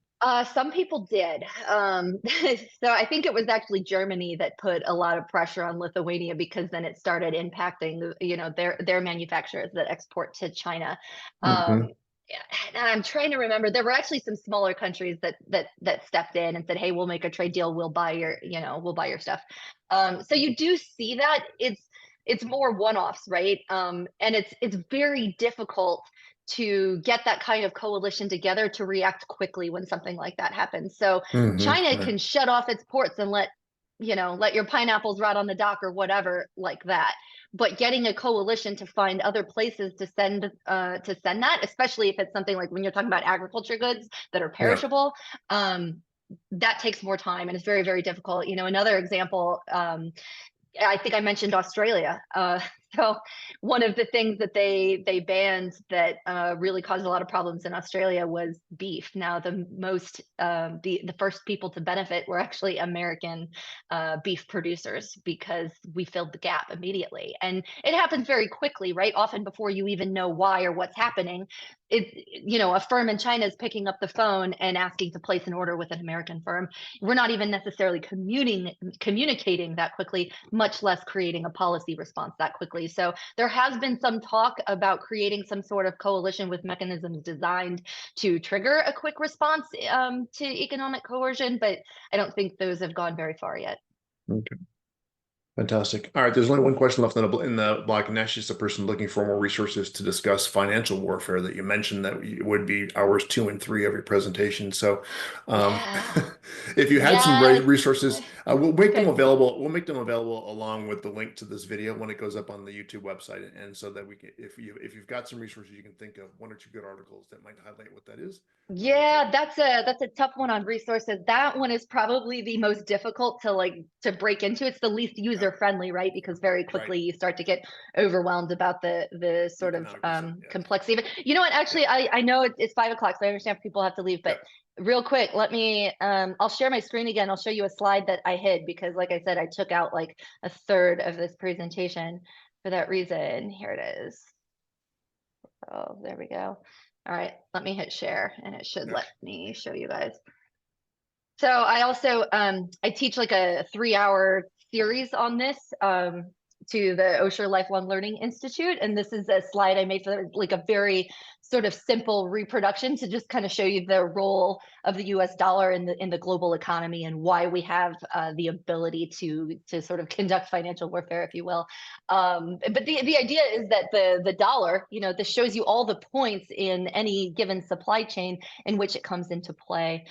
Some people did. So I think it was actually Germany that put a lot of pressure on Lithuania because then it started impacting, their manufacturers that export to China. Hmm. Um, And I'm trying to remember. There were actually some smaller countries that stepped in and said, "Hey, we'll make a trade deal. We'll buy your, we'll buy your stuff." So you do see that it's more one-offs, right? And it's very difficult to get that kind of coalition together to react quickly when something like that happens. So China Right. can shut off its ports and let your pineapples rot on the dock or whatever like that. But getting a coalition to find other places to send that, especially if it's something like when you're talking about agriculture goods that are Yeah. perishable, that takes more time and it's very, very difficult. Another example, I think I mentioned Australia. So one of the things that they banned that really caused a lot of problems in Australia was beef. Now the first people to benefit were actually American beef producers because we filled the gap immediately, and it happens very quickly, right? Often before you even know why or what's happening, a firm in China is picking up the phone and asking to place an order with an American firm. We're not even necessarily communicating that quickly, much less creating a policy response that quickly. So there has been some talk about creating some sort of coalition with mechanisms designed to trigger a quick response to economic coercion, but I don't think those have gone very far yet. Okay. Fantastic. All right, there's only one question left in the block, and that's just a person looking for more resources to discuss financial warfare that you mentioned that would be hours 2 and 3 of your presentation. So, Yeah. if you had some Yes. resources, we'll make them Okay. available. We'll make them available along with the link to this video when it goes up on the YouTube website, and so that we can, if you've got some resources, you can think of 1 or 2 good articles that might highlight what that is. We'll take. Yeah, that's a tough one on resources. That one is probably the most difficult to break into. It's the least Yeah, user friendly, right? Because very right. quickly you start to get overwhelmed about the sort of Economic percent. Yes. complexity. You know what? Yeah. Actually, I know it's 5 o'clock, so I understand people have to leave. But Yep. real quick, let me I'll share my screen again. I'll show you a slide that I hid because, like I said, I took out like a third of this presentation for that reason. Here it is. Oh, there we go. All right, let me hit share and it should Yeah. let me show you guys. So I also I teach like a 3-hour series on this to the Osher Lifelong Learning Institute, and this is a slide I made for like a very sort of simple reproduction to just kind of show you the role of the U.S. dollar in the global economy and why we have the ability to sort of conduct financial warfare, if you will. But the idea is that the dollar, this shows you all the points in any given supply chain in which it comes into play.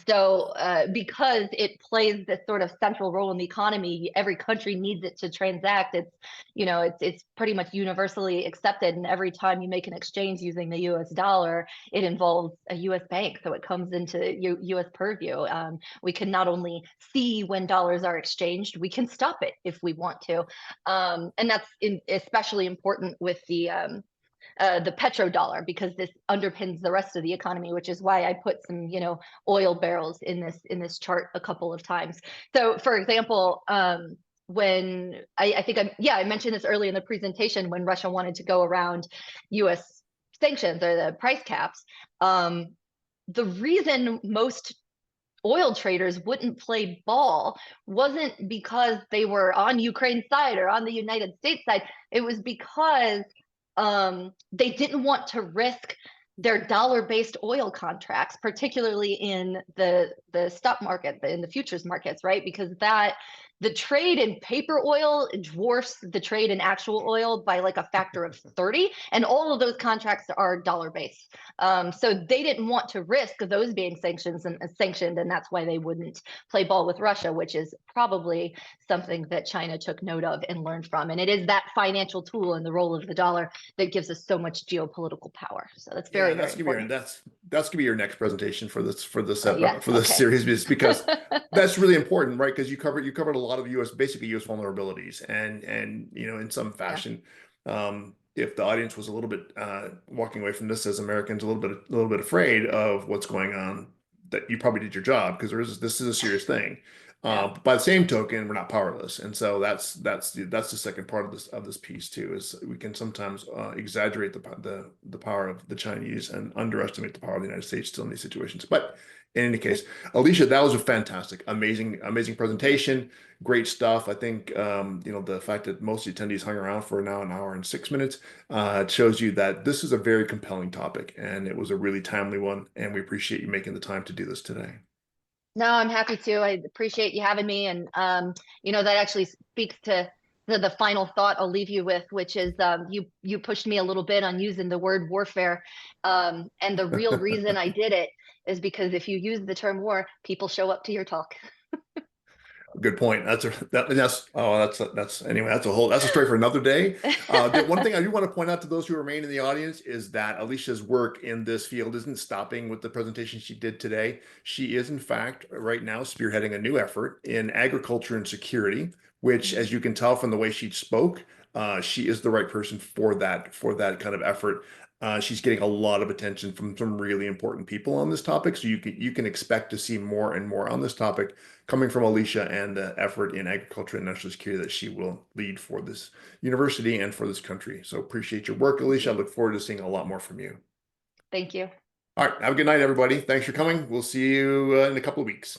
So because it plays this sort of central role in the economy, every country needs it to transact. It's pretty much universally accepted, and every time you make an exchange using the US dollar, it involves a US bank, so it comes into US purview. We can not only see when dollars are exchanged, we can stop it if we want to. And that's especially important with the petrodollar, because this underpins the rest of the economy, which is why I put some, oil barrels in this chart a couple of times. So, for example, when I think I mentioned this early in the presentation, when Russia wanted to go around U.S. sanctions or the price caps, the reason most oil traders wouldn't play ball wasn't because they were on Ukraine's side or on the United States side. It was because they didn't want to risk their dollar-based oil contracts, particularly in the stock market, in the futures markets, right? Because the trade in paper oil dwarfs the trade in actual oil by like a factor of 30, and all of those contracts are dollar-based. So they didn't want to risk those being sanctioned, and that's why they wouldn't play ball with Russia, which is probably something that China took note of and learned from. And it is that financial tool and the role of the dollar that gives us so much geopolitical power. So that's very, Yeah, very important. that's gonna be your next presentation for this Yes. for this Okay. series, because that's really important, right? Because you covered a lot of basically U.S. vulnerabilities, and in some Yeah. fashion, if the audience was a little bit walking away from this as Americans a little bit afraid of what's going on, that you probably did your job, because this is a serious thing. Yeah. But by the same token, we're not powerless, and so that's the second part of this piece too. Is we can sometimes exaggerate the power of the Chinese and underestimate the power of the United States still in these situations. But In any case, Alicia, that was a fantastic, amazing presentation. Great stuff. I think the fact that most attendees hung around for now an hour and 6 minutes shows you that this is a very compelling topic, and it was a really timely one. And we appreciate you making the time to do this today. No, I'm happy to. I appreciate you having me. And, that actually speaks to the final thought I'll leave you with, which is you pushed me a little bit on using the word warfare. And the real reason I did it is because if you use the term war, people show up to your talk. Good point. That's anyway. That's a story for another day. The one thing I do want to point out to those who remain in the audience is that Alicia's work in this field isn't stopping with the presentation she did today. She is, in fact, right now spearheading a new effort in agriculture and security, which, as you can tell from the way she spoke, she is the right person for that kind of effort. She's getting a lot of attention from some really important people on this topic, so you can expect to see more and more on this topic coming from Alicia and the effort in agriculture and national security that she will lead for this university and for this country. So appreciate your work, Alicia. I look forward to seeing a lot more from you. Thank you. All right, have a good night, everybody. Thanks for coming. We'll see you in a couple of weeks.